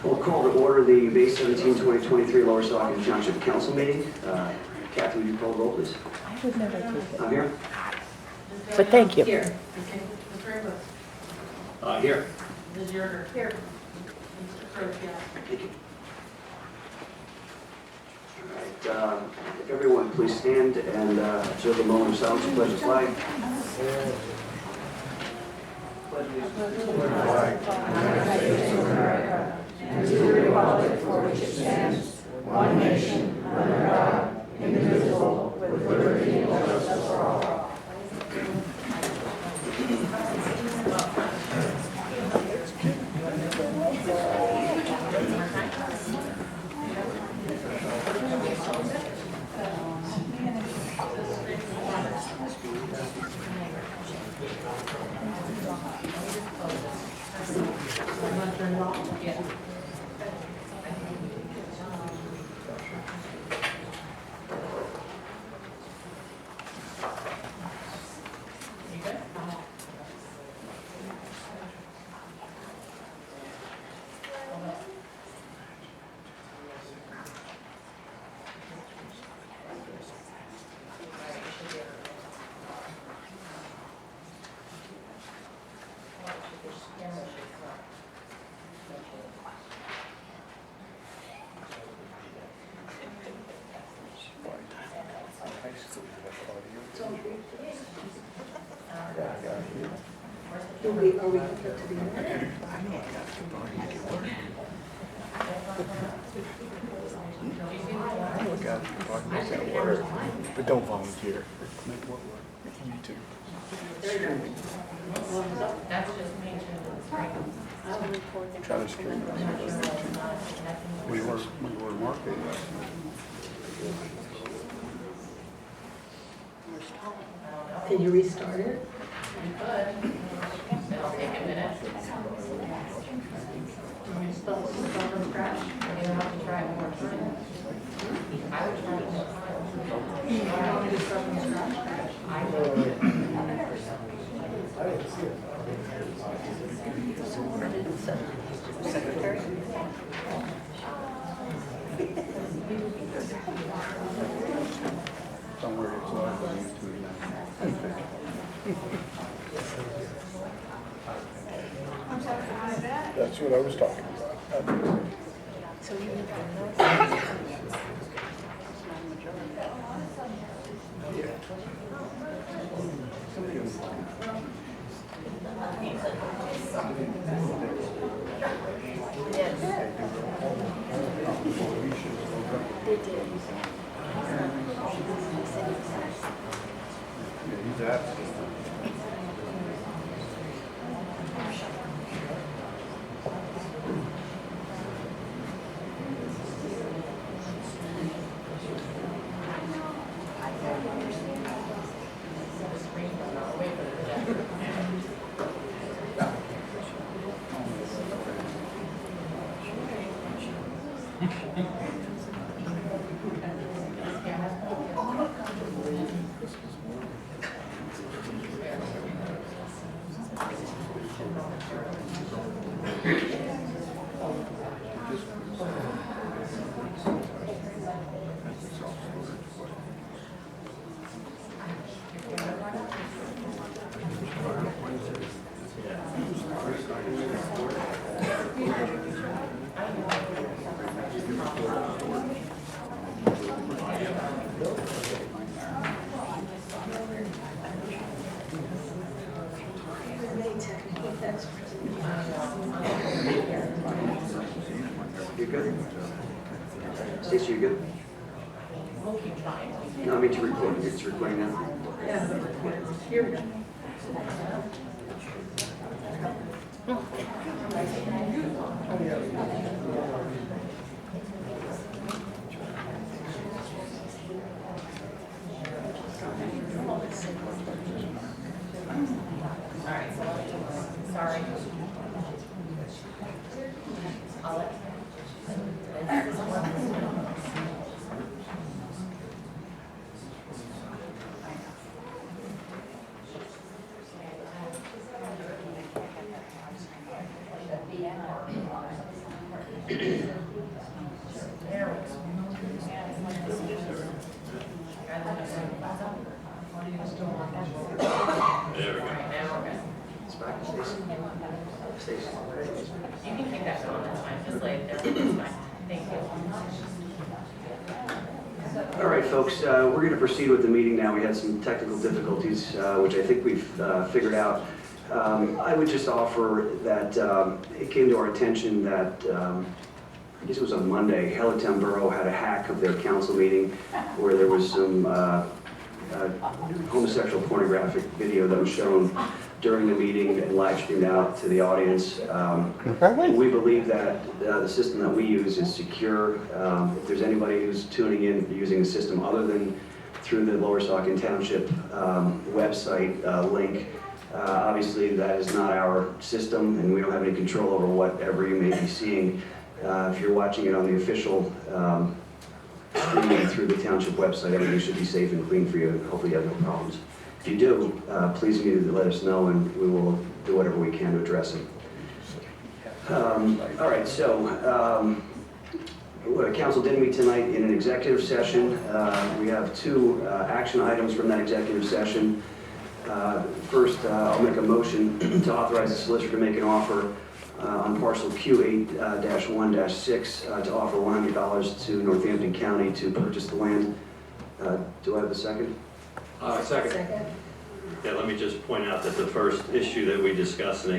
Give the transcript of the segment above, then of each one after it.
We'll call to order the May 17, 2023 Lower Saucon Township Council meeting. Kathy, would you call the roll, please? I would never take it. I'm here. But thank you. Here. Okay. Mr. Raycliffe. Here. Ms. Yerger. Here. Mr. Croce. Thank you. All right, if everyone please stand and observe a moment of silence and pledge the flag. And to the republic for which it stands, one nation, under God, indivisible, with liberty and justice for all. Are we hooked up to the internet? But don't volunteer. You too. That's just me. Try to stream it. We were marketing. Can you restart it? You could. It'll take a minute. Start from scratch. You have to try it more time. I would try it more time. You don't want to start from scratch? I would. Secretary? Don't worry, it's live on YouTube now. That's what I was talking about. So you need to They did. He's absent. You good? Stacey, you good? No, I mean to record. It's recording now. Yeah. Here we go. All right, sorry. There we go. Now we're good. It's back to Stacy. Stacy. You can take that phone, that's fine, just lay it there, it's fine. Thank you. All right, folks, we're going to proceed with the meeting now. We had some technical difficulties, which I think we've figured out. I would just offer that it came to our attention that, I guess it was on Monday, Hellertown Borough had a hack of their council meeting where there was some homosexual pornographic video that was shown during the meeting and live streamed out to the audience. We believe that the system that we use is secure. If there's anybody who's tuning in using a system other than through the Lower Saucon Township website link, obviously that is not our system and we don't have any control over whatever you may be seeing. If you're watching it on the official streaming through the township website, everything should be safe and clean for you, and hopefully you have no problems. If you do, please immediately let us know and we will do whatever we can to address it. All right, so council did meet tonight in an executive session. We have two action items from that executive session. First, I'll make a motion to authorize the solicitor to make an offer on parcel Q8-1-6 to offer $100 to Northampton County to purchase the land. Do I have a second? Second. Yeah, let me just point out that the first issue that we discussed in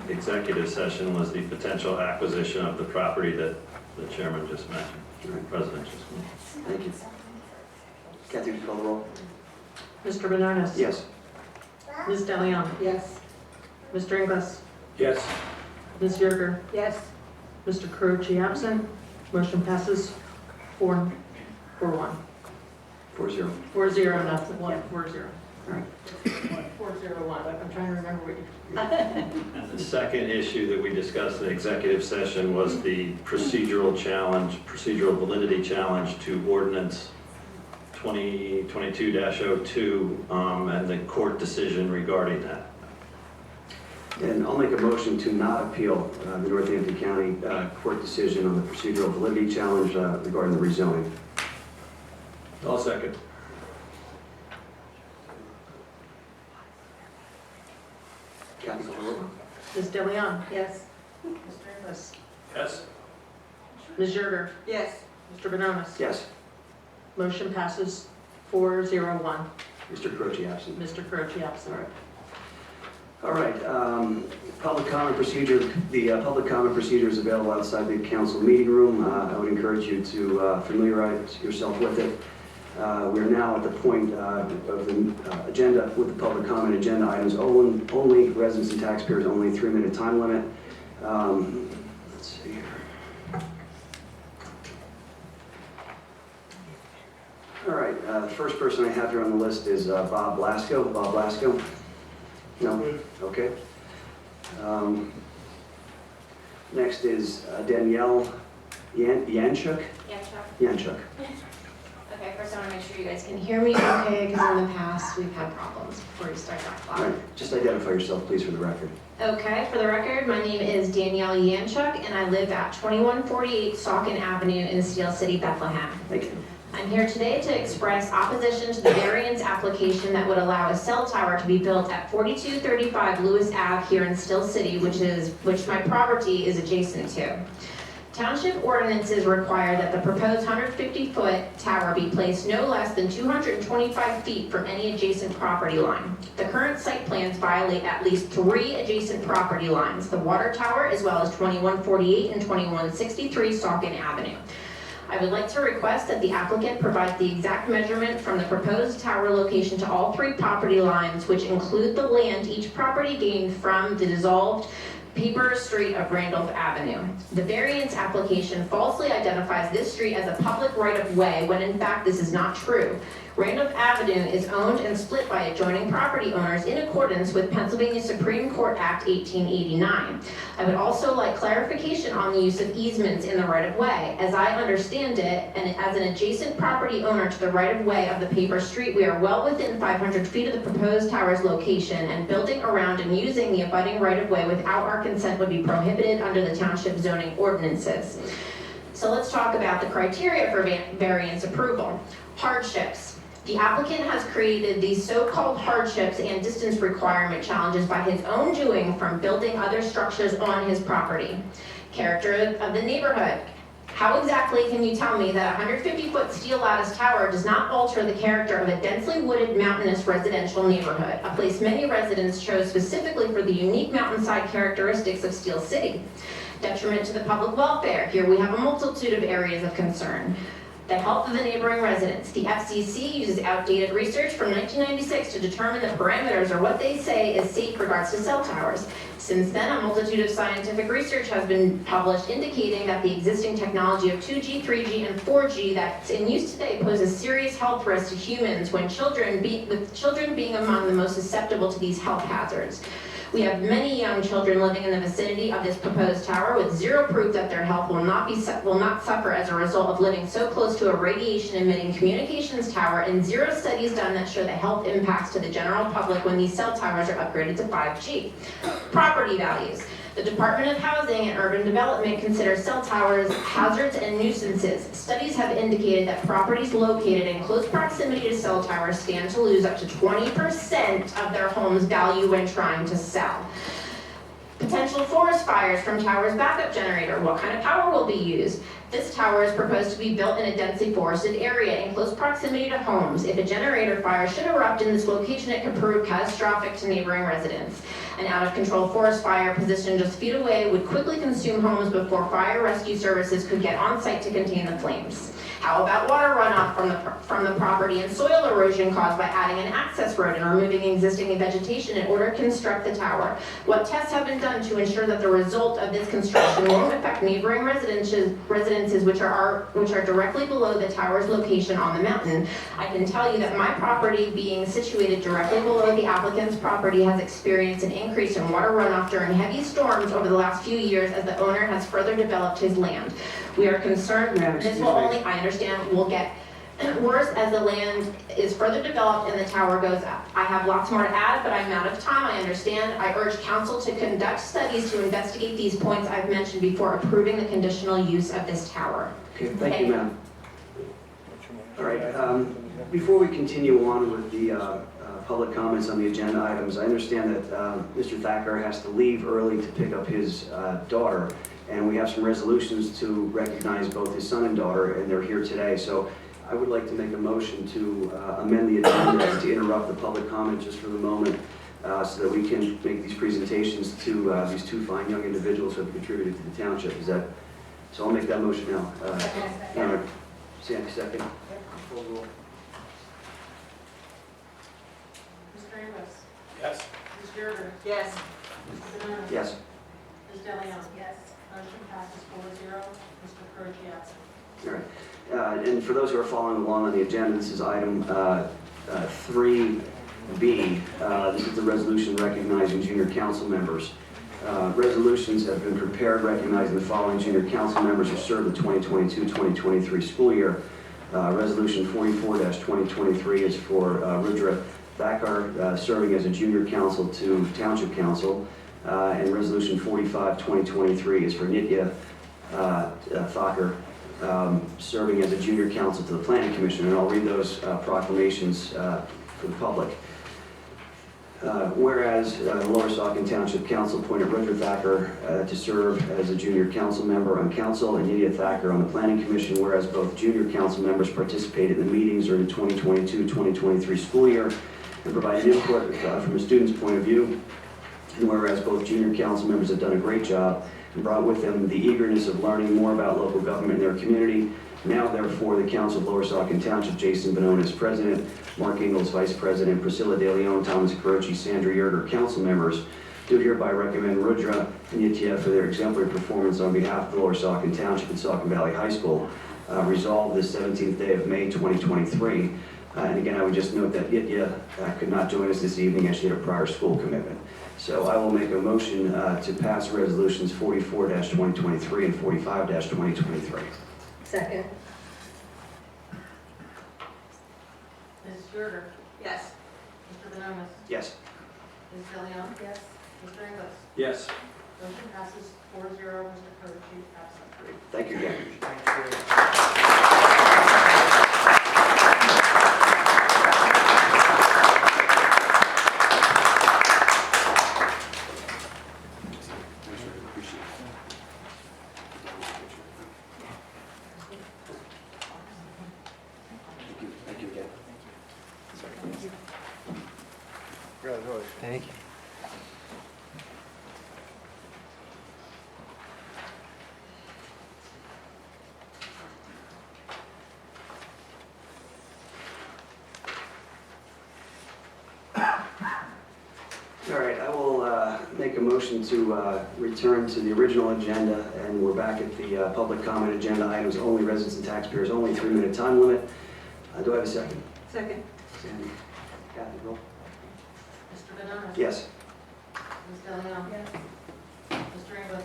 executive session was the potential acquisition of the property that the chairman just mentioned, the president just mentioned. Thank you. Kathy, would you call the roll? Mr. Benonis? Yes. Ms. DeLeon? Yes. Mr. Inglis? Yes. Ms. Yerger? Yes. Mr. Carucci absent. Motion passes 4-1. 4-0. 4-0, nothing, 4-0. All right. 4-0-1, I'm trying to remember what you... And the second issue that we discussed in executive session was the procedural validity challenge to ordinance 2022-02 and the court decision regarding that. And I'll make a motion to not appeal the Northampton County court decision on the procedural validity challenge regarding the rezoning. I'll second. Kathy, call the roll. Ms. DeLeon? Yes. Mr. Inglis? Yes. Ms. Yerger? Yes. Mr. Benonis? Yes. Motion passes 4-0-1. Mr. Croce absent. Mr. Carucci absent. All right, public comment procedure. The public comment procedure is available outside the council meeting room. I would encourage you to familiarize yourself with it. We're now at the point of the agenda with the public comment agenda items only, residents and taxpayers only, 3-minute time limit. Let's see here. All right, the first person I have here on the list is Bob Blasco. Bob Blasco? No? Okay. Next is Danielle Yanchuk. Yanchuk. Okay, first I want to make sure you guys can hear me okay, because in the past we've had problems before you start that All clock. right, just identify yourself, please, for the record. Okay, for the record, my name is Danielle Yanchuk, and I live at 2148 Saucon Avenue in Steel City, Bethlehem. Thank you. I'm here today to express opposition to the variance application that would allow a cell tower to be built at 4235 Lewis Ave here in Steel City, which my property is adjacent to. Township ordinances require that the proposed 150-foot tower be placed no less than 225 feet from any adjacent property line. The current site plans violate at least 3 adjacent property lines, the water tower as well as 2148 and 2163 Saucon Avenue. I would like to request that the applicant provide the exact measurement from the proposed tower location to all 3 property lines, which include the land each property gained from the dissolved paper street of Randolph Avenue. The variance application falsely identifies this street as a public right-of-way when in fact this is not true. Randolph Avenue is owned and split by adjoining property owners in accordance with Pennsylvania Supreme Court Act 1889. I would also like clarification on the use of easements in the right-of-way. As I understand it, and as an adjacent property owner to the right-of-way of the paper street, we are well within 500 feet of the proposed tower's location, and building around and using the abutting right-of-way without our consent would be prohibited under the township zoning ordinances. So let's talk about the criteria for variance approval. Hardships. The applicant has created these so-called hardships and distance requirement challenges by his own doing from building other structures on his property. Character of the neighborhood. How exactly can you tell me that a 150-foot steel lattice tower does not alter the character of a densely wooded mountainous residential neighborhood, a place many residents chose specifically for the unique mountainside characteristics of Steel City? Detriment to the public welfare. Here we have a multitude of areas of concern. The health of the neighboring residents. The FCC uses outdated research from 1996 to determine the parameters, or what they say is safe regards to cell towers. Since then, a multitude of scientific research has been published indicating that the existing technology of 2G, 3G, and 4G that's in use today poses serious health risks to humans, with children being among the most susceptible to these health hazards. We have many young children living in the vicinity of this proposed tower with zero proof that their health will not suffer as a result of living so close to a radiation-emitting communications tower, and zero studies done that show the health impacts to the general public when these cell towers are upgraded to 5G. Property values. The Department of Housing and Urban Development considers cell towers hazards and nuisances. Studies have indicated that properties located in close proximity to cell towers stand to lose up to 20% of their home's value when trying to sell. Potential forest fires from tower's backup generator. What kind of power will be used? This tower is proposed to be built in a densely forested area in close proximity to homes. If a generator fire should erupt in this location, it could prove catastrophic to neighboring residents. An out-of-control forest fire positioned just feet away would quickly consume homes before fire rescue services could get on site to contain the flames. How about water runoff from the property and soil erosion caused by adding an access road and removing existing vegetation in order to construct the tower? What tests have been done to ensure that the result of this construction won't affect neighboring residences which are directly below the tower's location on the mountain? I can tell you that my property, being situated directly below the applicant's property, has experienced an increase in water runoff during heavy storms over the last few years as the owner has further developed his land. We are concerned this will only, I understand, will get worse as the land is further developed and the tower goes up. I have lots more to add, but I'm out of time, I understand. I urge council to conduct studies to investigate these points I've mentioned before approving the conditional use of this tower. Okay, thank you, ma'am. All right, before we continue on with the public comments on the agenda items, I understand that Mr. Thacker has to leave early to pick up his daughter, and we have some resolutions to recognize both his son and daughter, and they're here today. So I would like to make a motion to amend the agenda to interrupt the public comment just for the moment, so that we can make these presentations to these two fine young individuals who have contributed to the township. Is that, so I'll make that motion now. Sandy, second. Full roll. Mr. Amos? Yes. Ms. Gerber? Yes. Mr. Benoit? Yes. Ms. DeLeon? Yes. Motion passes 4-0. Mr. Croce absent. All right. And for those who are following along on the agenda, this is item 3B. This is the resolution recognizing junior council members. Resolutions have been prepared recognizing the following junior council members who served the 2022-2023 school year. Resolution 44-2023 is for Rudra Thacker, serving as a junior council to Township Council. And Resolution 45-2023 is for Nitya Thacker, serving as a junior counsel to the Planning Commission, and I'll read those proclamations for the public. Whereas the Lower Saucon Township Council appointed Rudra Thacker to serve as a junior council member on council, and Nitya Thacker on the Planning Commission, whereas both junior council members participated in the meetings during the 2022-2023 school year and provided input from a student's point of view, and whereas both junior council members have done a great job and brought with them the eagerness of learning more about local government in their community. Now, therefore, the Council of Lower Saucon Township, Jason Bonone as president, Mark Ingles, vice president, Priscilla De Leon, Thomas Carochi, Sandra Yerger, council members, do hereby recommend Rudra and Nitya for their exemplary performance on behalf of the Lower Saucon Township and Saucon Valley High School. Resolved this 17th day of May 2023, And again, I would just note that Yitya could not join us this evening as she had a prior school commitment. So I will make a motion to pass resolutions 44-2023 and 45-2023. Second. Ms. Schroeder, Yes. Mr. Benonis, Yes. Ms. DeLeon, Yes. Mr. Inglis. Yes. Motion passes 4-0, Mr. Carlucci absent. Thank you again. Thank you again. Thank you. All right, I will make a motion to return to the original agenda, and we're back at the public comment agenda items only, residents and taxpayers only, 3-minute time limit. Do I have a second? Second. Sandy? Kathy, roll. Mr. Benonis. Yes. Ms. DeLeon. Yes. Mr. Inglis.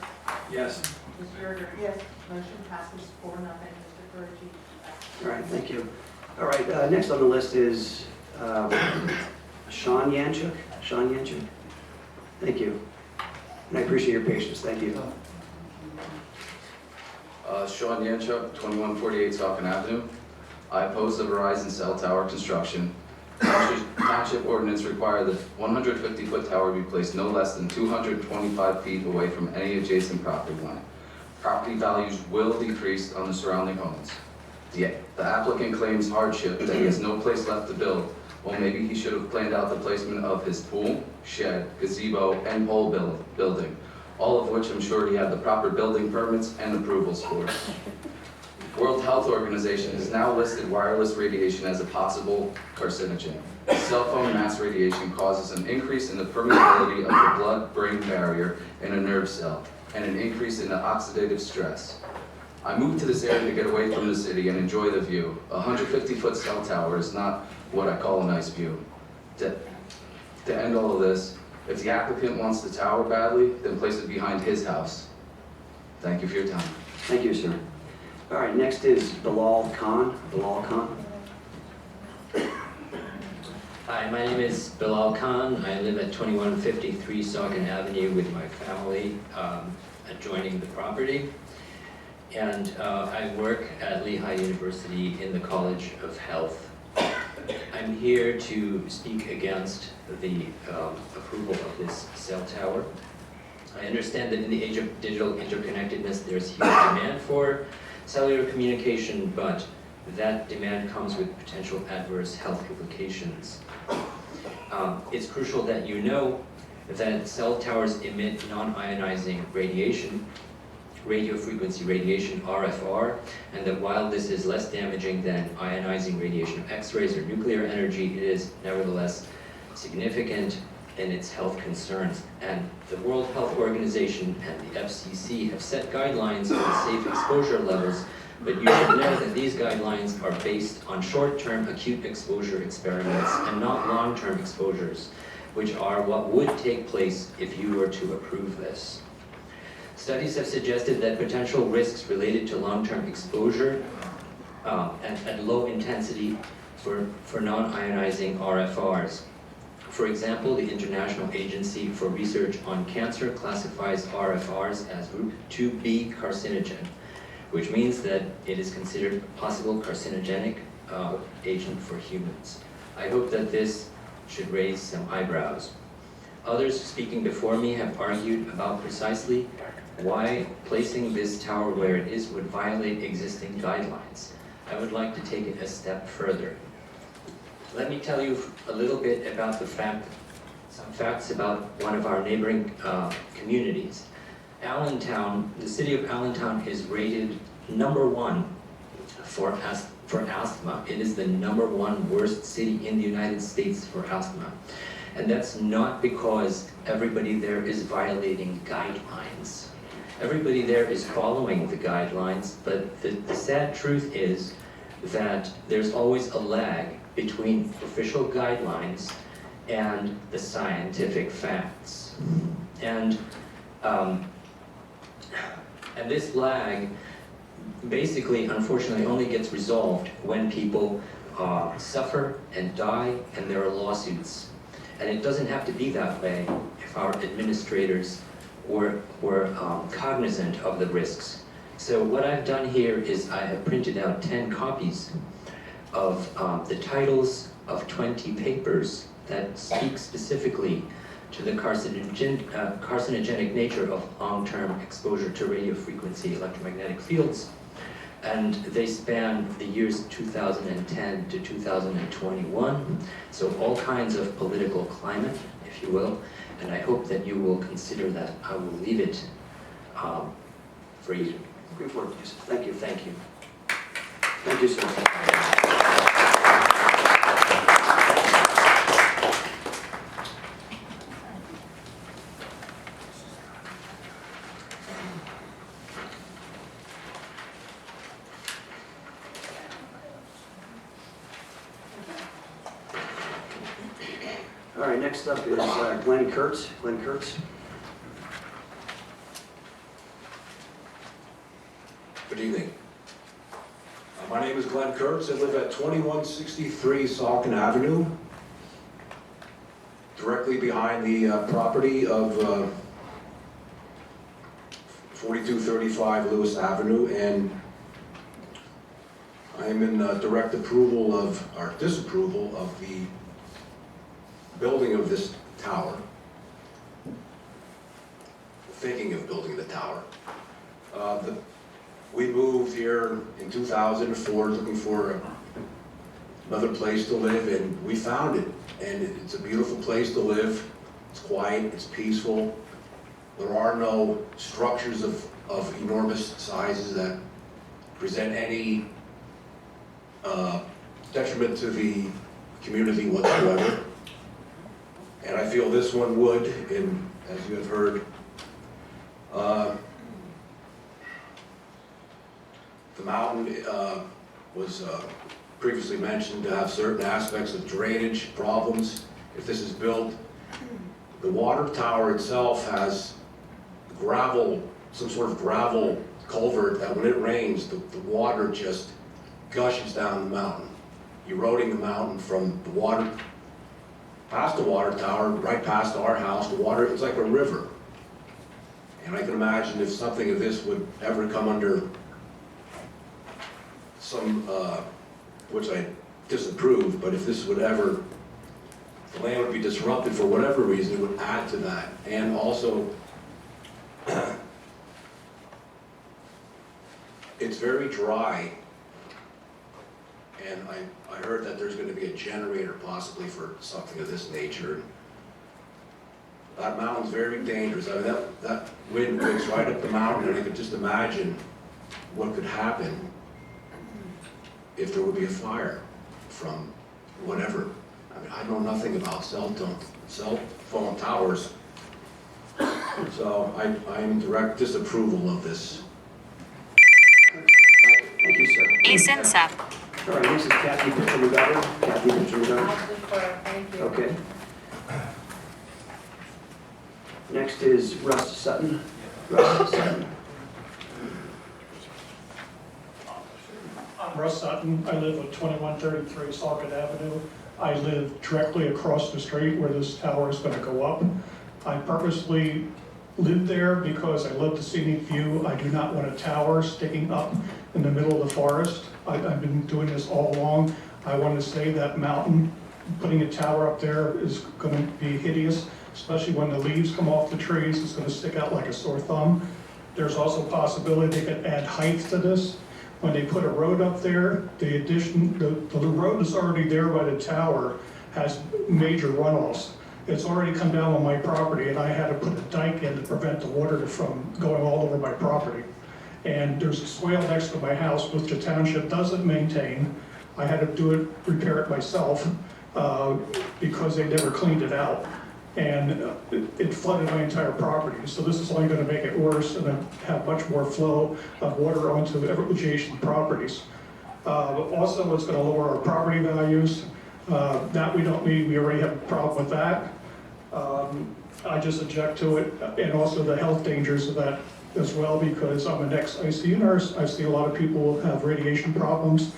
Yes. Ms. Schroeder. Yes. Motion passes 4-0, Mr. Carlucci absent. All right, thank you. All right, next on the list is Sean Yanchuk. Sean Yanchuk? Thank you. And I appreciate your patience. Thank you. Sean Yanchuk, 2148 Saucon Avenue. I oppose the Verizon cell tower construction. Township ordinance require the 150-foot tower be placed no less than 225 feet away from any adjacent property line. Property values will decrease on the surrounding homes. The applicant claims hardship that he has no place left to build. Well, maybe he should have planned out the placement of his pool, shed, gazebo, and pole building, all of which I'm sure he had the proper building permits and approvals for. World Health Organization has now listed wireless radiation as a possible carcinogen. Cell phone mass radiation causes an increase in the permeability of the blood-brain barrier in a nerve cell, and an increase in the oxidative stress. I moved to this area to get away from the city and enjoy the view. A 150-foot cell tower is not what I call a nice view. To end all of this, if the applicant wants the tower badly, then place it behind his house. Thank you for your time. Thank you, sir. All right, next is Bilal Khan. Bilal Khan. Hi, my name is Bilal Khan. I live at 2153 Saucon Avenue with my family adjoining the property. And I work at Lehigh University in the College of Health. I'm here to speak against the approval of this cell tower. I understand that in the age of digital interconnectedness, there's huge demand for cellular communication, but that demand comes with potential adverse health implications. It's crucial that you know that cell towers emit non-ionizing radiation, radio frequency radiation, RFR, and that while this is less damaging than ionizing radiation of X-rays or nuclear energy, it is nevertheless significant in its health concerns. And the World Health Organization and the FCC have set guidelines on safe exposure levels, but you should know that these guidelines are based on short-term acute exposure experiments and not long-term exposures, which are what would take place if you were to approve this. Studies have suggested that potential risks related to long-term exposure at low intensity for non-ionizing RFRs. For example, the International Agency for Research on Cancer classifies RFRs as group 2B carcinogen, which means that it is considered a possible carcinogenic agent for humans. I hope that this should raise some eyebrows. Others speaking before me have argued about precisely why placing this tower where it is would violate existing guidelines. I would like to take it a step further. Let me tell you a little bit about some facts about one of our neighboring communities. Allentown, the city of Allentown is rated #1 for asthma. It is the #1 worst city in the United States for asthma. And that's not because everybody there is violating guidelines. Everybody there is following the guidelines, but the sad truth is that there's always a lag between official guidelines and the scientific facts. And this lag basically, unfortunately, only gets resolved when people suffer and die and there are lawsuits. And it doesn't have to be that way if our administrators were cognizant of the risks. So what I've done here is I have printed out 10 copies of the titles of 20 papers that speak specifically to the carcinogenic nature of long-term exposure to radio frequency electromagnetic fields. And they span the years 2010 to 2021, so all kinds of political climate, if you will, and I hope that you will consider that. I will leave it for you. Good work, Yusuf. Thank you. Thank you. Thank you, sir. All right, next up is Glenn Kurtz. Glenn Kurtz. Good evening. My name is Glenn Kurtz. I live at 2163 Saucon Avenue, directly behind the property of 4235 Lewis Avenue, and I am in direct approval of, or disapproval of the building of this tower, thinking of building the tower. We moved here in 2004 looking for another place to live, and we found it. And it's a beautiful place to live. It's quiet, it's peaceful. There are no structures of enormous sizes that present any detriment to the community whatsoever. And I feel this one would, and as you have heard, the mountain was previously mentioned to have certain aspects of drainage problems. If this is built, the water tower itself has gravel, some sort of gravel culvert that when it rains, the water just gushes down the mountain, eroding the mountain from the water, past the water tower, right past our house. The water, it's like a river. And I can imagine if something of this would ever come under some, which I disapprove, but if this would ever, the land would be disrupted for whatever reason, it would add to that. And also, it's very dry, and I heard that there's going to be a generator possibly for something of this nature. That mountain's very dangerous. I mean, that wind goes right up the mountain, and I could just imagine what could happen if there would be a fire from whatever. I mean, I know nothing about cell phone towers, so I'm in direct disapproval of this. Thank you, sir. Licenza. All right, next is Kathy Pitcher-McGovern. Kathy Pitcher-McGovern. I'll defer, thank you. Okay. Next is Russ Sutton. Russ Sutton. I'm Russ Sutton. I live at 2133 Saucon Avenue. I live directly across the street where this tower is going to go up. I purposely lived there because I love the scenic view. I do not want a tower sticking up in the middle of the forest. I've been doing this all along. I want to say that mountain, putting a tower up there is going to be hideous, especially when the leaves come off the trees. It's going to stick out like a sore thumb. There's also a possibility they could add height to this. When they put a road up there, the road is already there by the tower, has major runoffs. It's already come down on my property, and I had to put a dike in to prevent the water from going all over my property. And there's a swale next to my house, which the township doesn't maintain. I had to repair it myself because they never cleaned it out. And it flooded my entire property. So this is only going to make it worse and have much more flow of water onto adjacent properties. Also, it's going to lower our property values. That we don't need, we already have a problem with that. I just object to it, and also the health dangers of that as well, because I'm an ex-ICU nurse. I see a lot of people have radiation problems.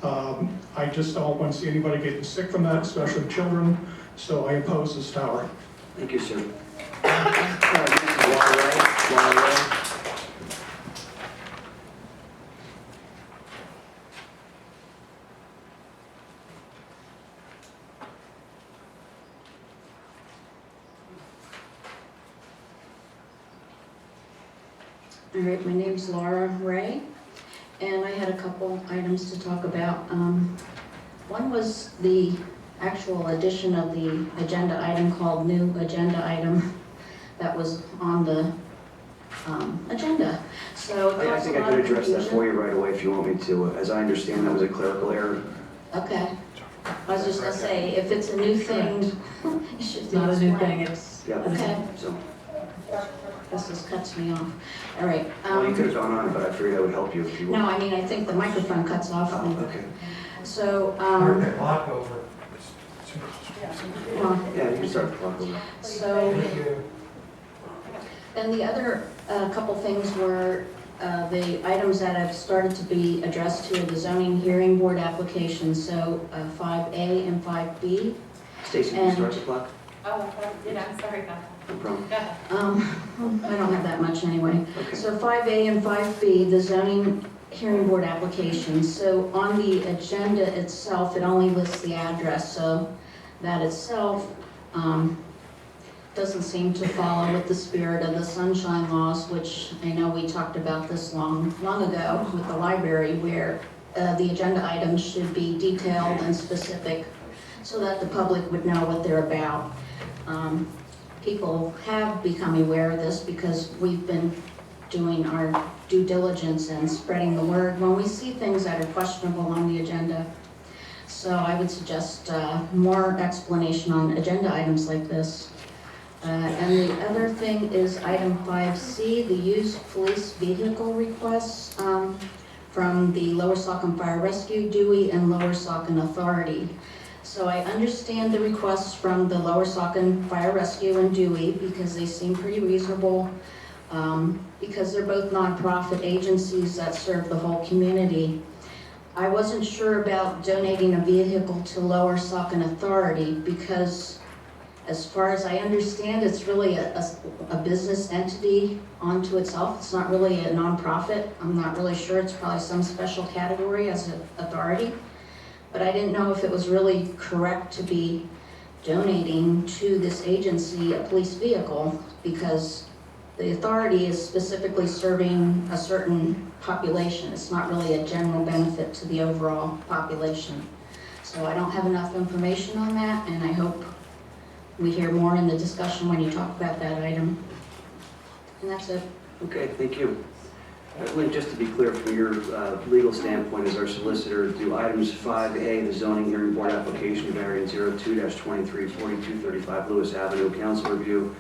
I just don't want to see anybody getting sick from that, especially children, so I oppose this tower. Thank you, sir. Water Ray. All right, my name's Laura Ray, and I had a couple items to talk about. One was the actual addition of the agenda item called new agenda item that was on the agenda. So it I caused think a I lot could of address that confusion. for you right away if you want me to. As I understand, that was a clerical error. Okay. I was just gonna say, if it's a new thing, it should It's be not a new explained. thing, it's, Yeah. Okay. So, This just cuts me off. All right. well, you could have gone on, but I figured I would help you if you No, want. I mean, I think the microphone cuts off. Okay. So, Lock over. well, Yeah, you can start the clock over. so, then the other couple things were the items that have started to be addressed to the zoning hearing board applications, so 5A and 5B. Stacy, can you start the clock? oh, yeah, I'm sorry about No problem. that. I don't have that much anyway. Okay. So 5A and 5B, the zoning hearing board applications. So on the agenda itself, it only lists the address, so that itself doesn't seem to follow with the spirit of the sunshine laws, which I know we talked about this long ago with the library, where the agenda items should be detailed and specific so that the public would know what they're about. People have become aware of this because we've been doing our due diligence and spreading the word when we see things that are questionable on the agenda. So I would suggest more explanation on agenda items like this. And the other thing is item 5C, the used police vehicle requests from the Lower Saucon Fire Rescue, Dewey, and Lower Saucon Authority. So I understand the requests from the Lower Saucon Fire Rescue and Dewey because they seem pretty reasonable, because they're both nonprofit agencies that serve the whole community. I wasn't sure about donating a vehicle to Lower Saucon Authority because, as far as I understand, it's really a business entity onto itself. It's not really a nonprofit. I'm not really sure. It's probably some special category as an authority. But I didn't know if it was really correct to be donating to this agency a police vehicle because the authority is specifically serving a certain population. It's not really a general benefit to the overall population. So I don't have enough information on that, and I hope we hear more in the discussion when you talk about that item. And that's it. Okay, thank you. Lynn, just to be clear, from your legal standpoint as our solicitor, do items 5A, the zoning hearing board application variance 02-23, 4235 Lewis Avenue, council review,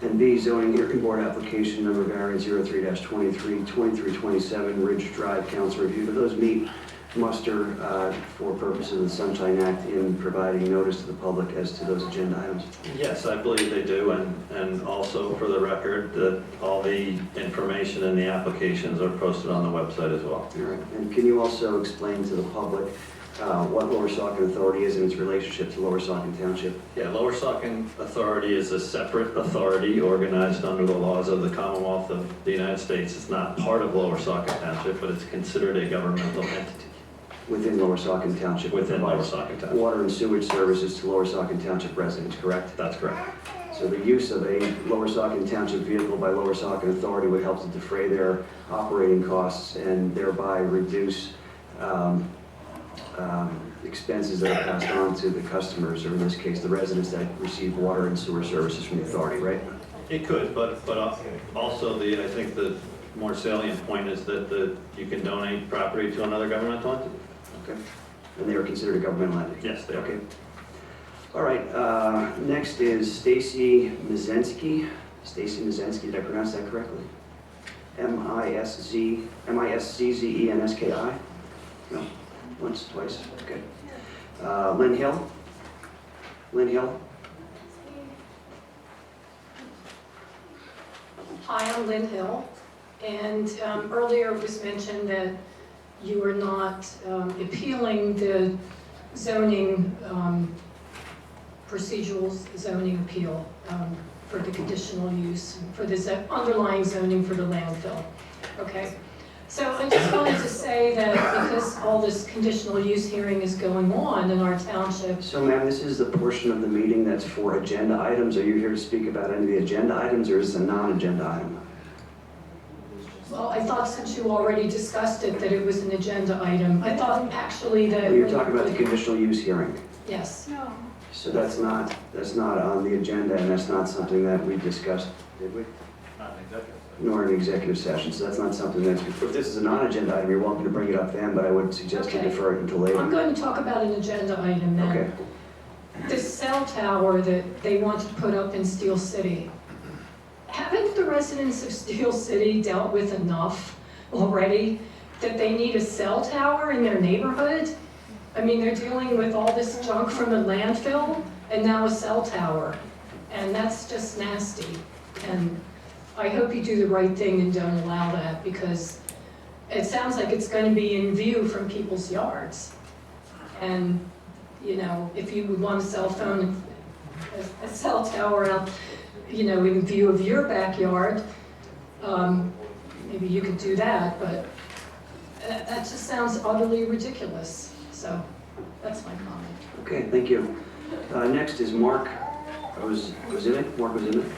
and B, zoning hearing board application number variance 03-23, 2327 Ridge Drive, council review, do those meet muster for purposes of the Sunshine Act in providing notice to the public as to those agenda items? Yes, I believe they do, and also for the record, that all the information in the applications are posted on the website as well. All right, and can you also explain to the public what Lower Saucon Authority is and its relationship to Lower Saucon Township? Yeah, Lower Saucon Authority is a separate authority organized under the laws of the Commonwealth of the United States. It's not part of Lower Saucon Township, but it's considered a governmental entity Within Lower Saucon Township? within Lower provides Saucon Township. water and sewage services to Lower Saucon Township residents, correct? That's correct. So the use of a Lower Saucon Township vehicle by Lower Saucon Authority would help to defray their operating costs and thereby reduce expenses that are passed on to the customers, or in this case, the residents that receive water and sewer services from the authority, right? It could, but also I think the more salient point is that you can donate property to another governmental entity. Okay. And they are considered a governmental entity? Yes, they are. Okay. All right, next is Stacy Mizensky. Stacy Mizensky, did I pronounce that correctly? M-I-S-C-Z-E-N-S-K-I? No, once, twice, okay. Lynn Hill? Lynn Hill? Hi, I'm Lynn Hill, and earlier it was mentioned that you were not appealing the zoning, procedural zoning appeal for the conditional use, for the underlying zoning for the landfill, okay? So I just wanted to say that because all this conditional use hearing is going on in our township. So ma'am, this is the portion of the meeting that's for agenda items. Are you here to speak about any of the agenda items, or is this a non-agenda item? Well, I thought since you already discussed it, that it was an agenda item. I thought actually that. You're talking about the conditional use hearing. Yes. So that's not on the agenda, and that's not something that we discussed, did we? Not an executive. Nor an executive session, so that's not something that's, if this is a non-agenda item, you're welcome to bring it up then, but I would suggest to Okay. defer it until later. I'm going to talk about an agenda item then. Okay. This cell tower that they want to put up in Steel City. Haven't the residents of Steel City dealt with enough already that they need a cell tower in their neighborhood? I mean, they're dealing with all this junk from the landfill and now a cell tower. And that's just nasty. And I hope you do the right thing and don't allow that, because it sounds like it's going to be in view from people's yards. And, you know, if you would want a cell phone, a cell tower out, you know, in view of your backyard, maybe you could do that, but that just sounds utterly ridiculous. So that's my comment. Okay, thank you. Next is Mark. Was in it? Mark was in it?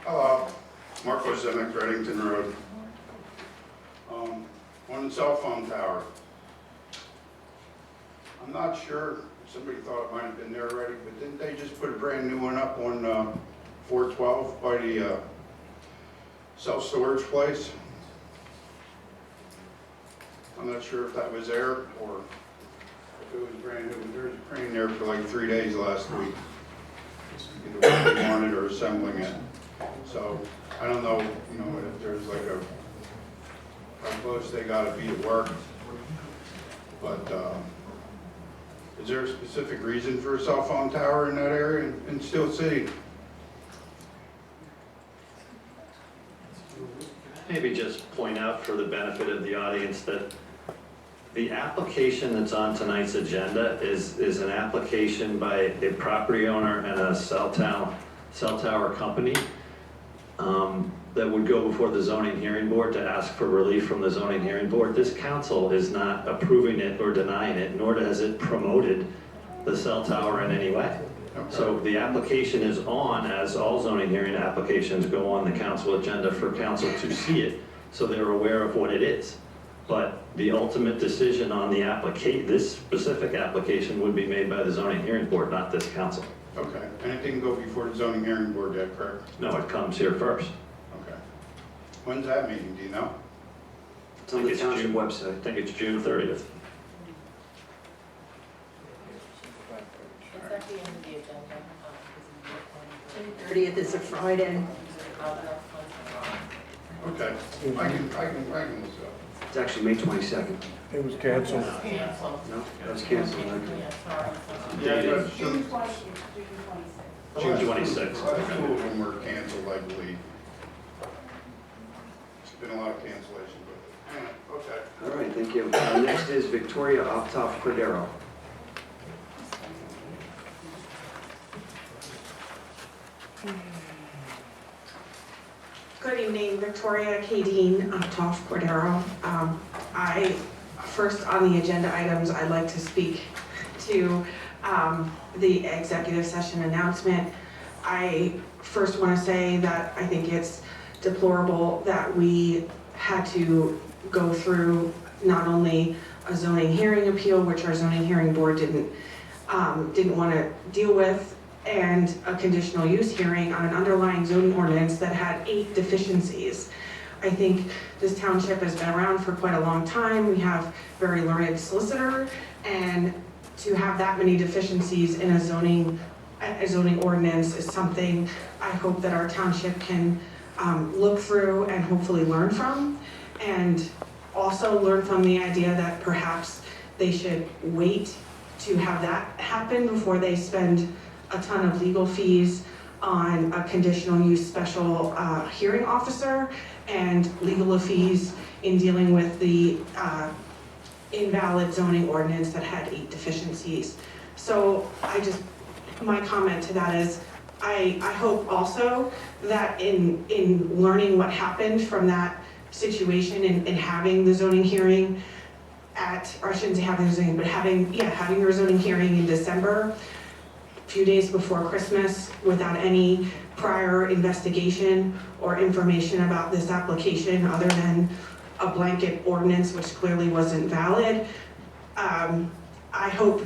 Hello, Mark Zimick, Reddington Road. On the cell phone tower. I'm not sure, somebody thought it might have been there already, but didn't they just put a brand new one up on 412 by the self-storage place? I'm not sure if that was there or if it was brand new. There was a crane there for like 3 days last week. Either working on it or assembling it. So I don't know, you know, if there's like how close they gotta be to work. But is there a specific reason for a cell phone tower in that area in Steel City? Maybe just point out for the benefit of the audience that the application that's on tonight's agenda is an application by a property owner and a cell tower company that would go before the zoning hearing board to ask for relief from the zoning hearing board. This council is not approving it or denying it, nor has it promoted the cell tower in any way. So the application is on, as all zoning hearing applications go on the council agenda for council to see it, so they're aware of what it is. But the ultimate decision on the this specific application would be made by the zoning hearing board, not this council. Okay, and it didn't go before the zoning hearing board yet, correct? No, it comes here first. Okay. When's that meeting, do you know? It's on the township website. I think it's June 30th. It's at the end of the agenda. June 30th is a Friday. Okay, I can look it up. It's actually May 22nd. It was canceled. No, that was canceled. Yeah, June 26th. Two of them were canceled, I believe. There's been a lot of cancellation, but, okay. All right, thank you. Next is Victoria Optoff Cordero. Good evening, Victoria Cadine, Optoff Cordero. First on the agenda items, I'd like to speak to the executive session announcement. I first want to say that I think it's deplorable that we had to go through not only a zoning hearing appeal, which our zoning hearing board didn't want to deal with, and a conditional use hearing on an underlying zoning ordinance that had 8 deficiencies. I think this township has been around for quite a long time. We have very learned solicitor, and to have that many deficiencies in a zoning ordinance is something I hope that our township can look through and hopefully learn from. And also learn from the idea that perhaps they should wait to have that happen before they spend a ton of legal fees on a conditional use special hearing officer and legal fees in dealing with the invalid zoning ordinance that had 8 deficiencies. So my comment to that is, I hope also that in learning what happened from that situation and having the zoning hearing or I shouldn't say having the zoning, but having your zoning hearing in December, a few days before Christmas, without any prior investigation or information about this application other than a blanket ordinance which clearly wasn't valid. I hope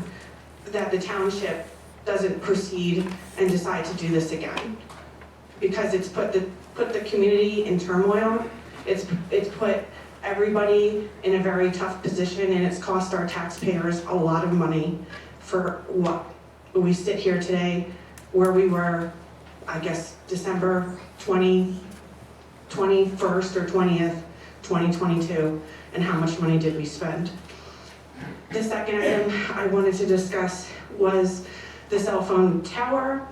that the township doesn't proceed and decide to do this again, because it's put the community in turmoil. It's put everybody in a very tough position, and it's cost our taxpayers a lot of money for what we sit here today, where we were, I guess, December 21st or 20th, 2022, and how much money did we spend. The second item I wanted to discuss was the cell phone tower.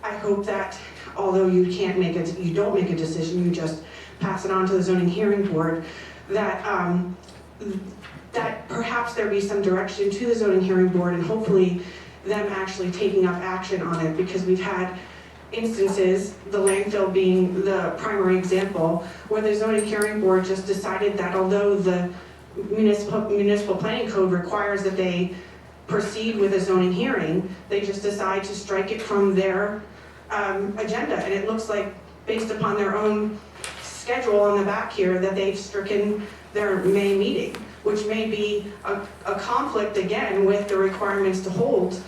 I hope that although you don't make a decision, you just pass it on to the zoning hearing board, that perhaps there be some direction to the zoning hearing board and hopefully them actually taking up action on it, because we've had instances, the landfill being the primary example, where the zoning hearing board just decided that although the municipal planning code requires that they proceed with a zoning hearing, they just decide to strike it from their agenda. And it looks like, based upon their own schedule on the back here, that they've stricken their May meeting, which may be a conflict again with the requirements to hold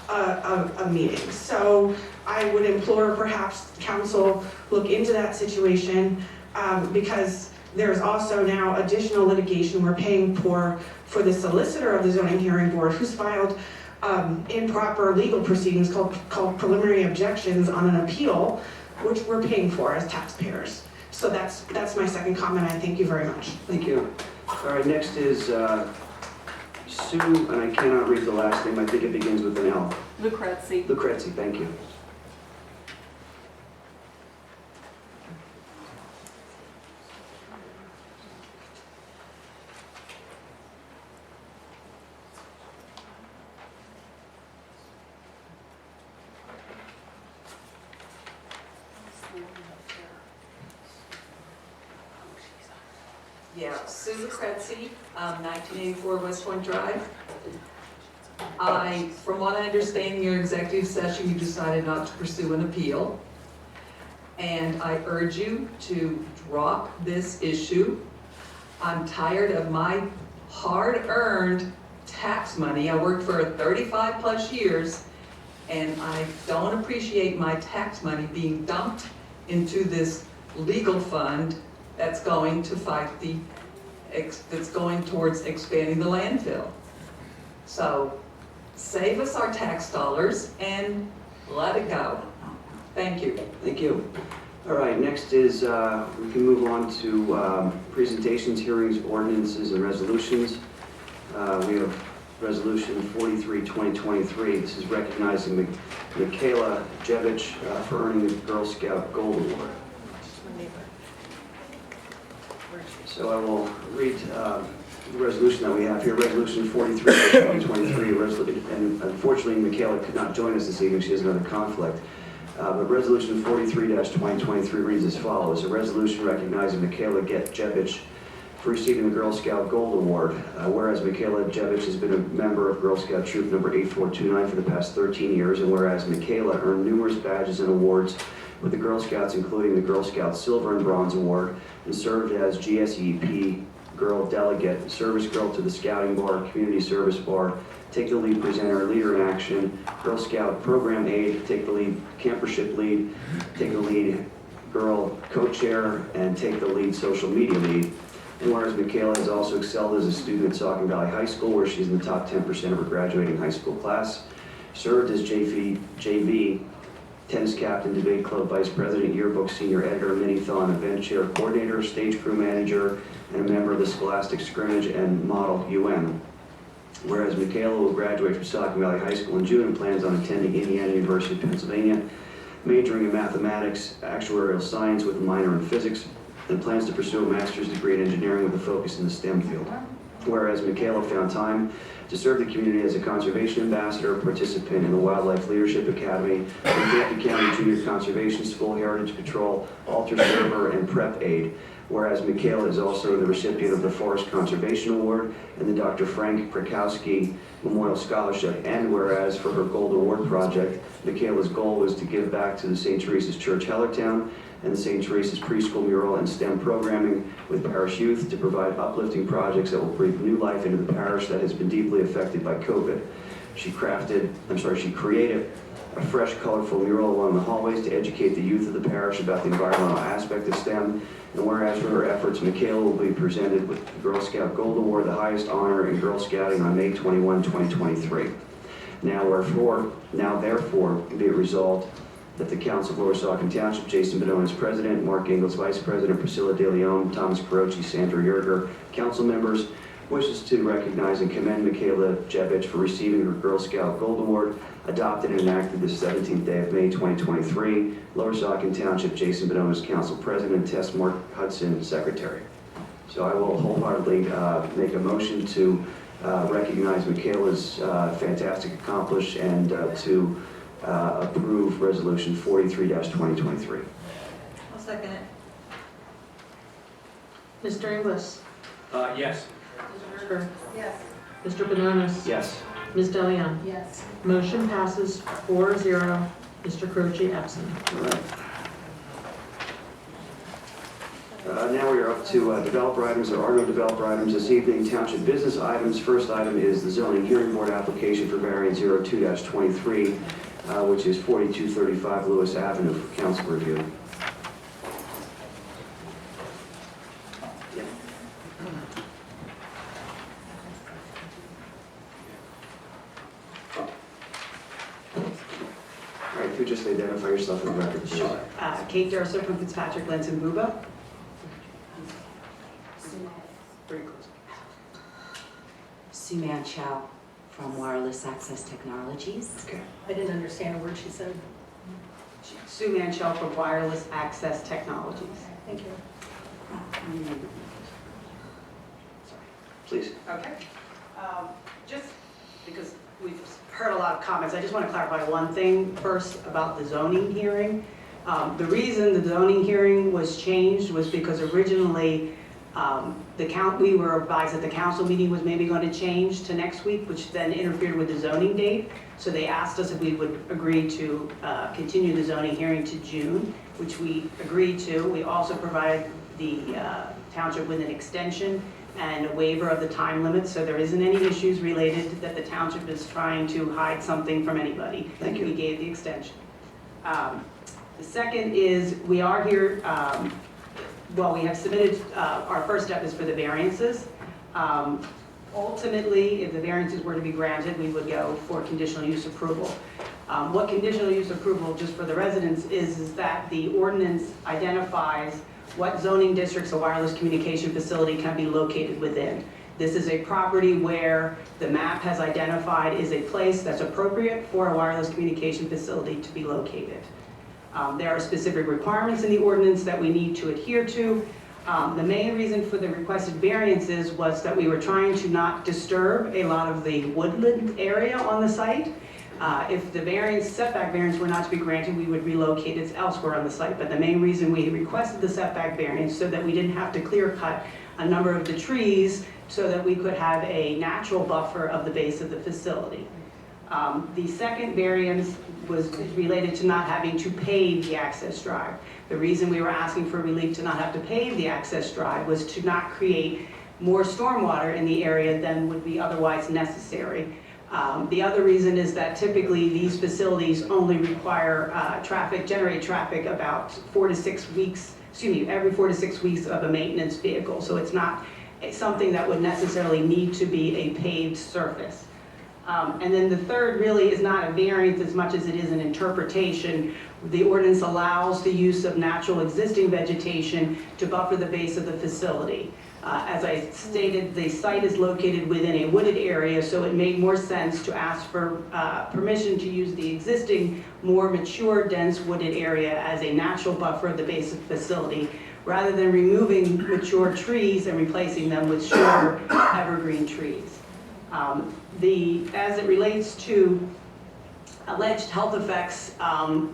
a meeting. So I would implore perhaps council look into that situation, because there's also now additional litigation we're paying for the solicitor of the zoning hearing board, who's filed improper legal proceedings called preliminary objections on an appeal, which we're paying for as taxpayers. So that's my second comment. I thank you very much. Thank you. All right, next is Sue, and I cannot read the last name. I think it begins with an L. Lucrezi. Lucrezi, thank you. Yeah, Sue Lucrezi, 1984 West Point Drive. From what I understand, in your executive session, you decided not to pursue an appeal. And I urge you to drop this issue. I'm tired of my hard-earned tax money. I worked for 35 plus years, and I don't appreciate my tax money being dumped into this legal fund that's going to fight that's going towards expanding the landfill. So save us our tax dollars and let it go. Thank you. Thank you. All right, next is, we can move on to presentations, hearings, ordinances, and resolutions. We have Resolution 43, 2023. This is recognizing Michaela Jevich for earning the Girl Scout Gold Award. So I will read the resolution that we have here, Resolution 43, 2023. And unfortunately, Michaela could not join us this evening. She has another conflict. But Resolution 43-2023 reads as follows: a resolution recognizing Michaela Jevich for receiving the Girl Scout Gold Award. Whereas Michaela Jevich has been a member of Girl Scout Troop number 8429 for the past 13 years, and whereas Michaela earned numerous badges and awards with the Girl Scouts, including the Girl Scout Silver and Bronze Award, and served as GSEP Girl Delegate, Service Girl to the Scouting Bar, Community Service Bar, Take the Lead Presenter, Leader in Action, Girl Scout Program Aide, Take the Lead Campership Lead, Take the Lead Girl Co-Chair, and Take the Lead Social Media Lead. And whereas Michaela has also excelled as a student at Saucon Valley High School, where she's in the top 10% of her graduating high school class, served as JV tennis captain, debate club vice president, yearbook senior editor, mini-thon event chair coordinator, stage crew manager, and a member of the Scholastic Scrimmage and Model UM. Whereas Michaela will graduate from Saucon Valley High School in June and plans on attending Indiana University of Pennsylvania, majoring in mathematics, actuarial science with a minor in physics, and plans to pursue a master's degree in engineering with a focus in the STEM field. Whereas Michaela found time to serve the community as a conservation ambassador, participant in the Wildlife Leadership Academy, the Northampton County Junior Conservation School, Heritage Patrol, Altar Server, and Prep Aid. Whereas Michaela is also the recipient of the Forest Conservation Award and the Dr. Frank Krakowski Memorial Scholarship. And whereas for her Gold Award project, Michaela's goal was to give back to the St. Teresa's Church Hellertown and the St. Teresa's preschool mural and STEM programming with parish youth to provide uplifting projects that will breathe new life into the parish that has been deeply affected by COVID. She created a fresh, colorful mural along the hallways to educate the youth of the parish about the environmental aspect of STEM. And whereas for her efforts, Michaela will be presented with the Girl Scout Gold Award, the highest honor in Girl Scouting, on May 21, 2023. Now therefore, be it resolved that the Council of Lower Saucon Township, Jason Bedone as President, Mark Ingles Vice President, Priscilla De Leon, Thomas Carochi, Sandra Yerger, Council members, wishes to recognize and commend Michaela Jevich for receiving her Girl Scout Gold Award, adopted and enacted the 17th day of May 2023. Lower Saucon Township, Jason Bedone as Council President, Tess Mark Hudson, Secretary. So I will wholeheartedly make a motion to recognize Michaela's fantastic accomplishment and to approve Resolution 43-2023. I'll second it. Mr. Inglis? Yes. Mr. Berger? Yes. Mr. Bananas? Yes. Ms. DeLeon? Yes. Motion passes 4-0. Mr. Croce absent. All right. Now we are up to developer items. There are no developer items this evening. Township business items. First item is the zoning hearing board application for variance 02-23, which is 4235 Lewis Avenue for council review. All right, could you just identify yourself for the record, please? Sure. Kate Durso from Fitzpatrick, Lentz and Buba. Suman Chow from Wireless Access Technologies. Okay. I didn't understand a word she said. Suman Chow from Wireless Access Technologies. Thank you. Please. Okay. Just because we've heard a lot of comments, I just want to clarify one thing first about the zoning hearing. The reason the zoning hearing was changed was because originally we were advised that the council meeting was maybe going to change to next week, which then interfered with the zoning date. So they asked us if we would agree to continue the zoning hearing to June, which we agreed to. We also provided the township with an extension and a waiver of the time limit, so there isn't any issues related that the township is trying to hide something from anybody. Thank you. We gave the extension. The second is we are here, we have submitted, our first step is for the variances. Ultimately, if the variances were to be granted, we would go for conditional use approval. What conditional use approval, just for the residents, is that the ordinance identifies what zoning districts a wireless communication facility can be located within. This is a property where the map has identified is a place that's appropriate for a wireless communication facility to be located. There are specific requirements in the ordinance that we need to adhere to. The main reason for the requested variances was that we were trying to not disturb a lot of the woodland area on the site. If the setback variance were not to be granted, we would relocate it elsewhere on the site. But the main reason we requested the setback variance so that we didn't have to clear cut a number of the trees so that we could have a natural buffer of the base of the facility. The second variance was related to not having to pave the access drive. The reason we were asking for relief to not have to pave the access drive was to not create more stormwater in the area than would be otherwise necessary. The other reason is that typically these facilities only require generate traffic about 4 to 6 weeks, every 4 to 6 weeks of a maintenance vehicle. So it's not something that would necessarily need to be a paved surface. And then the third really is not a variance as much as it is an interpretation. The ordinance allows the use of natural existing vegetation to buffer the base of the facility. As I stated, the site is located within a wooded area, so it made more sense to ask for permission to use the existing, more mature, dense wooded area as a natural buffer of the base of the facility, rather than removing mature trees and replacing them with shorter evergreen trees. As it relates to alleged health effects,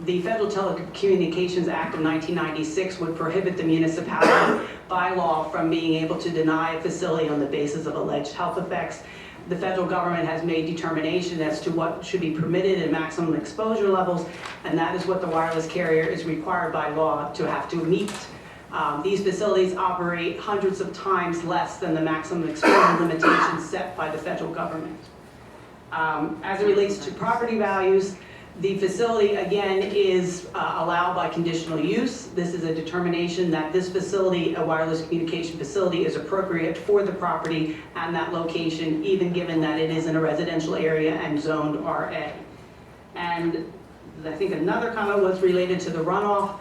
the Federal Telecommunications Act of 1996 would prohibit the municipality by law from being able to deny a facility on the basis of alleged health effects. The federal government has made determination as to what should be permitted in maximum exposure levels, and that is what the wireless carrier is required by law to have to meet. These facilities operate hundreds of times less than the maximum exposure limitations set by the federal government. As it relates to property values, the facility, again, is allowed by conditional use. This is a determination that this facility, a wireless communication facility, is appropriate for the property and that location, even given that it is in a residential area and zoned RA. And I think another comment was related to the runoff.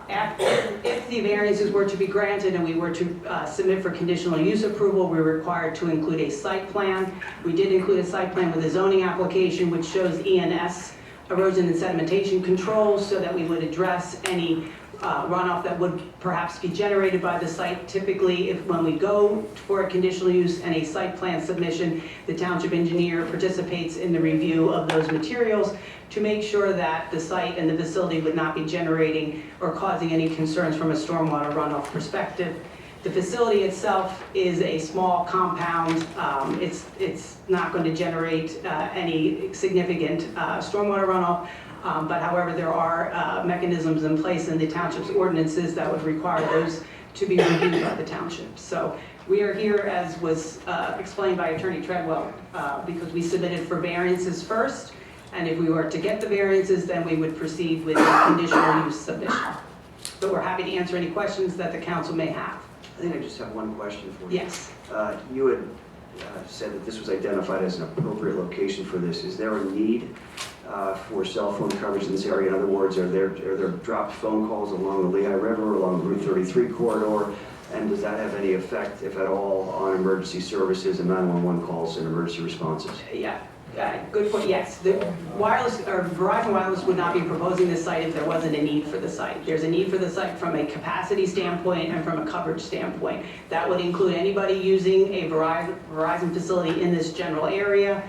If the variances were to be granted and we were to submit for conditional use approval, we're required to include a site plan. We did include a site plan with a zoning application which shows ENS, erosion and sedimentation controls, so that we would address any runoff that would perhaps be generated by the site. Typically, when we go for a conditional use and a site plan submission, the township engineer participates in the review of those materials to make sure that the site and the facility would not be generating or causing any concerns from a stormwater runoff perspective. The facility itself is a small compound. It's not going to generate any significant stormwater runoff. But however, there are mechanisms in place in the township's ordinances that would require those to be reviewed by the township. So we are here, as was explained by Attorney Treadwell, because we submitted for variances first, and if we were to get the variances, then we would proceed with a conditional use submission. But we're happy to answer any questions that the council may have. I think I just have one question for you. Yes. You had said that this was identified as an appropriate location for this. Is there a need for cell phone coverage in this area? In other words, are there dropped phone calls along the Lehigh River, along the Route 33 corridor? And does that have any effect, if at all, on emergency services and 911 calls and emergency responses? Yeah. Good point, yes. The wireless, or Verizon Wireless would not be proposing this site if there wasn't a need for the site. There's a need for the site from a capacity standpoint and from a coverage standpoint. That would include anybody using a Verizon facility in this general area,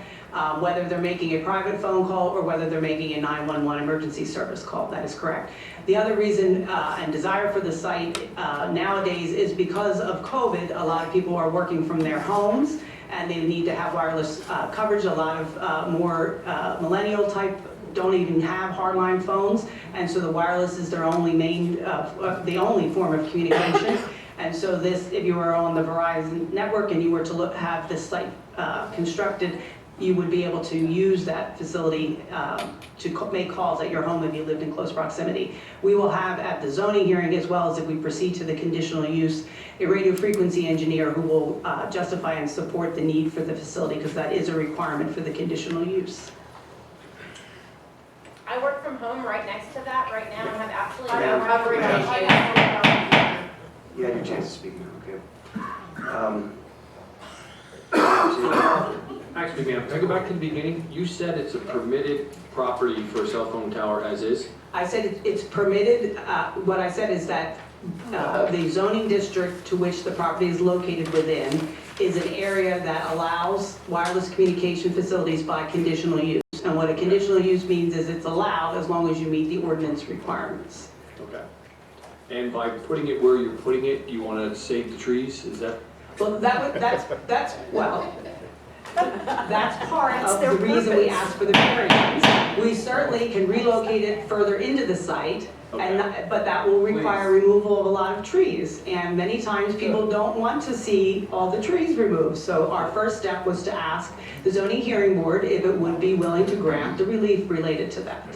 whether they're making a private phone call or whether they're making a 911 emergency service call. That is correct. The other reason and desire for the site nowadays is because of COVID. A lot of people are working from their homes, and they need to have wireless coverage. A lot of more millennial type don't even have hardline phones, and so the wireless is their only the only form of communication. And so this, if you were on the Verizon network and you were to have this site constructed, you would be able to use that facility to make calls at your home if you lived in close proximity. We will have at the zoning hearing, as well as if we proceed to the conditional use, a radio frequency engineer who will justify and support the need for the facility, because that is a requirement for the conditional use. I work from home right next to that right now and have absolutely Yeah. no coverage issues. You had your chance to speak now, okay. Actually, ma'am, can I go back to the beginning? You said it's a permitted property for a cell phone tower as is? I said it's permitted. What I said is that the zoning district to which the property is located within is an area that allows wireless communication facilities by conditional use. And what a conditional use means is it's allowed as long as you meet the ordinance requirements. Okay. And by putting it where you're putting it, you want to save the trees? Is that? Well, well, That's part That's of their the reason we purpose. asked for the variance. We certainly can relocate it further into the site, but that will require removal of a lot of trees. And many times people don't want to see all the trees removed. So our first step was to ask the zoning hearing board if it would be willing to grant the relief related to that.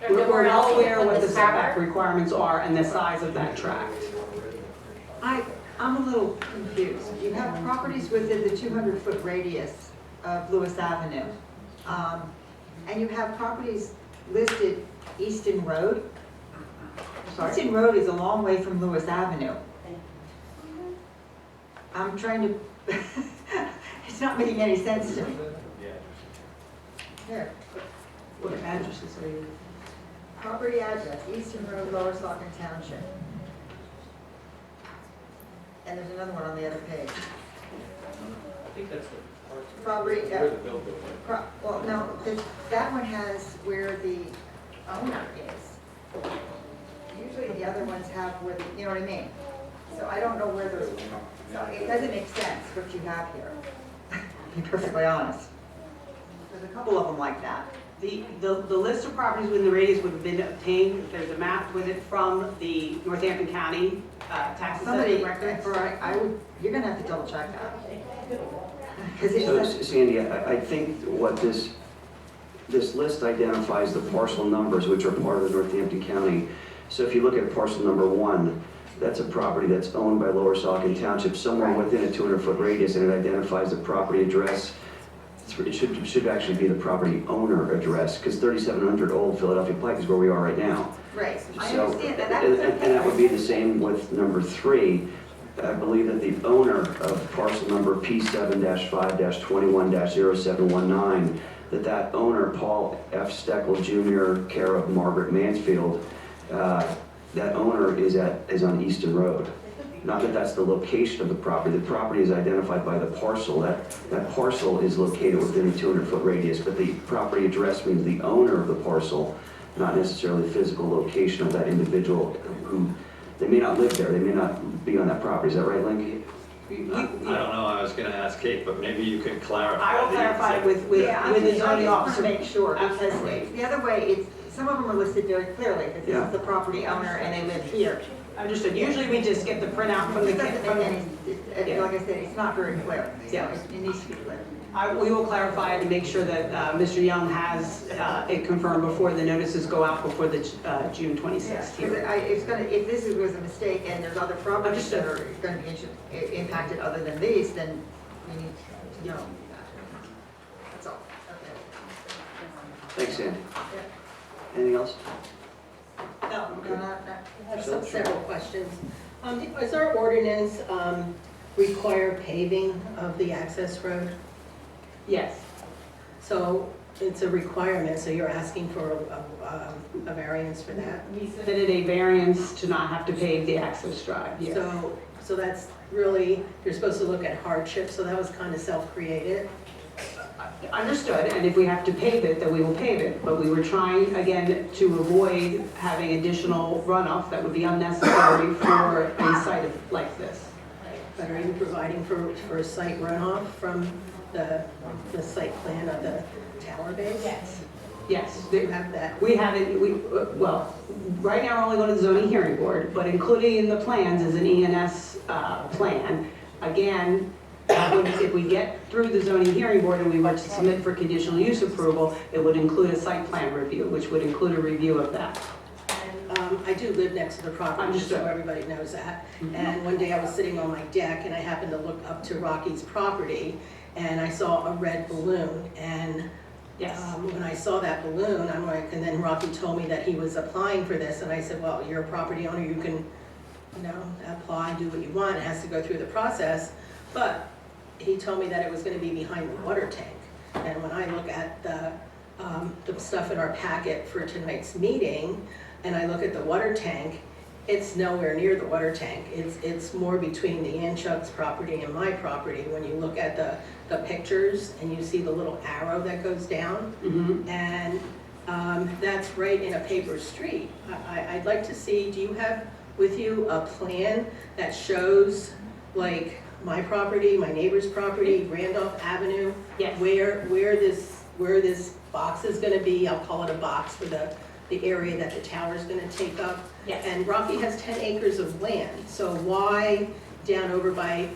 We're well aware what the setback requirements are and the size of that tract. I'm a little confused. You have properties within the 200-foot radius of Lewis Avenue. And you have properties listed Easton Road. Easton Road is a long way from Lewis Avenue. I'm trying to, it's not making any sense to me. Here, What addresses are you? property address, Easton Road, Lower Saucon Township. And there's another one on the other page. I think that's the Property, where the building is. well, no, that one has where the owner is. Usually the other ones have where the, you know what I mean? So I don't know where those, so it doesn't make sense what you have here, to be perfectly honest. There's a couple of them like that. The list of properties within the radius would have been obtained, there's a map with it from the Northampton County tax Somebody, assessment records. I would, you're gonna have to double check that. 'Cause it So says- Sandy, I think what this list identifies the parcel numbers, which are part of the Northampton County. So if you look at parcel number 1, that's a property that's owned by Lower Saucon Township, somewhere within a 200-foot radius, and it identifies the property address. It should actually be the property owner address, because 3700 Old Philadelphia Pike is where we are right now. Right, I So, understand that. and that would be the same with number 3. I believe that the owner of parcel number P7-5-21-0719, that owner, Paul F. Steckel Jr., care of Margaret Mansfield, that owner is on Easton Road. Not that that's the location of the property. The property is identified by the parcel. That parcel is located within a 200-foot radius, but the property address means the owner of the parcel, not necessarily the physical location of that individual who, they may not live there, they may not be on that property. Is that right, Link? I don't know, I was gonna ask Kate, but maybe you could clarify. I will the clarify exact- with Yeah, the I zoning just want officer. to make sure, because Absolutely. the other way, some of them are listed very clearly, that this Yeah. is the property owner and they live here. Understood. Usually we just get the printout from the, It doesn't from make the any, like I said, it's not very clear. So Yeah. It needs to be clear. we will clarify it and make sure that Mr. Young has it confirmed before the notices go out before the June 26th Because hearing. it's gonna, if this was a mistake and there's other properties that are gonna be impacted other than these, then we need to know. That's all. Thanks, Sandy. Anything else? No, Okay. no, not. I have several questions. Does our ordinance require paving of the access road? Yes. So it's a requirement, so you're asking for a variance for that? We submitted a variance to not have to pave the access drive, yes. So that's really, you're supposed to look at hardship, so that was kind of self-created? Understood, and if we have to pave it, then we will pave it. But we were trying, again, to avoid having additional runoff that would be unnecessary for a site like this. But are you providing for a site runoff from the site plan of the tower base? Yes. Yes. Do you have that? We have it, well, right now we're only going to the zoning hearing board, but including in the plans is an ENS plan. Again, if we get through the zoning hearing board and we were to submit for conditional use approval, it would include a site plan review, which would include a review of that. I do live next to the property, just so everybody knows that. And one day I was sitting on my deck and I happened to look up to Rocky's property and I saw a red balloon. And when I saw that balloon, I'm like, and then Rocky told me that he was applying for this. And I said, well, you're a property owner, you can, apply, do what you want. It has to go through the process. But he told me that it was going to be behind the water tank. And when I look at the stuff in our packet for tonight's meeting, and I look at the water tank, it's nowhere near the water tank. It's more between the Anchuk's property and my property. When you look at the pictures and you see the little arrow that goes down, and that's right in a paper street. I'd like to see, do you have with you a plan that shows like my property, my neighbor's property, Randolph Avenue, Yes. where this box is gonna be, I'll call it a box for the area that the tower's gonna take up. Yes. And Rocky has 10 acres of land, so why down over by,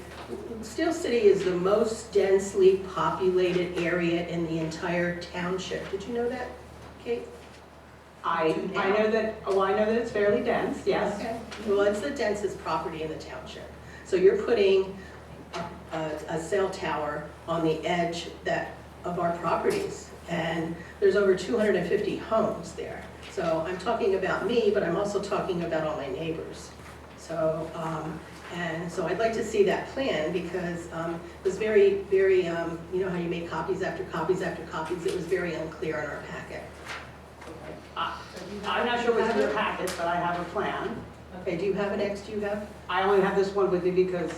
Steel City is the most densely populated area in the entire township. Did you know that, Kate? I know that, I know that it's fairly dense, yes. Okay. Well, it's the densest property in the township. So you're putting a cell tower on the edge of our properties, and there's over 250 homes there. So I'm talking about me, but I'm also talking about all my neighbors. So, and so I'd like to see that plan because it was very, very, you know how you make copies after copies after copies? It was very unclear in our packet. I'm not sure what's in your packet, but I have a plan. Okay, do you have an X? Do you have? I only have this one with me because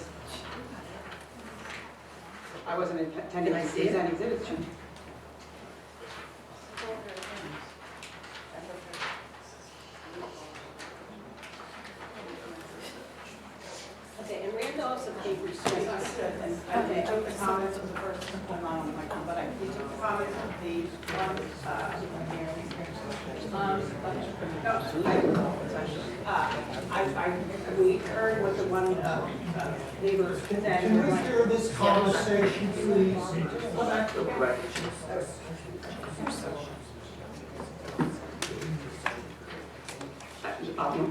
I wasn't intending Can I to see it? present exhibits to you. Okay, and Randolph's a paper street. Okay, I took the comments of the first one on my phone, but we took the comments of the one, we heard what the one neighbor said. Can we hear this conversation, please?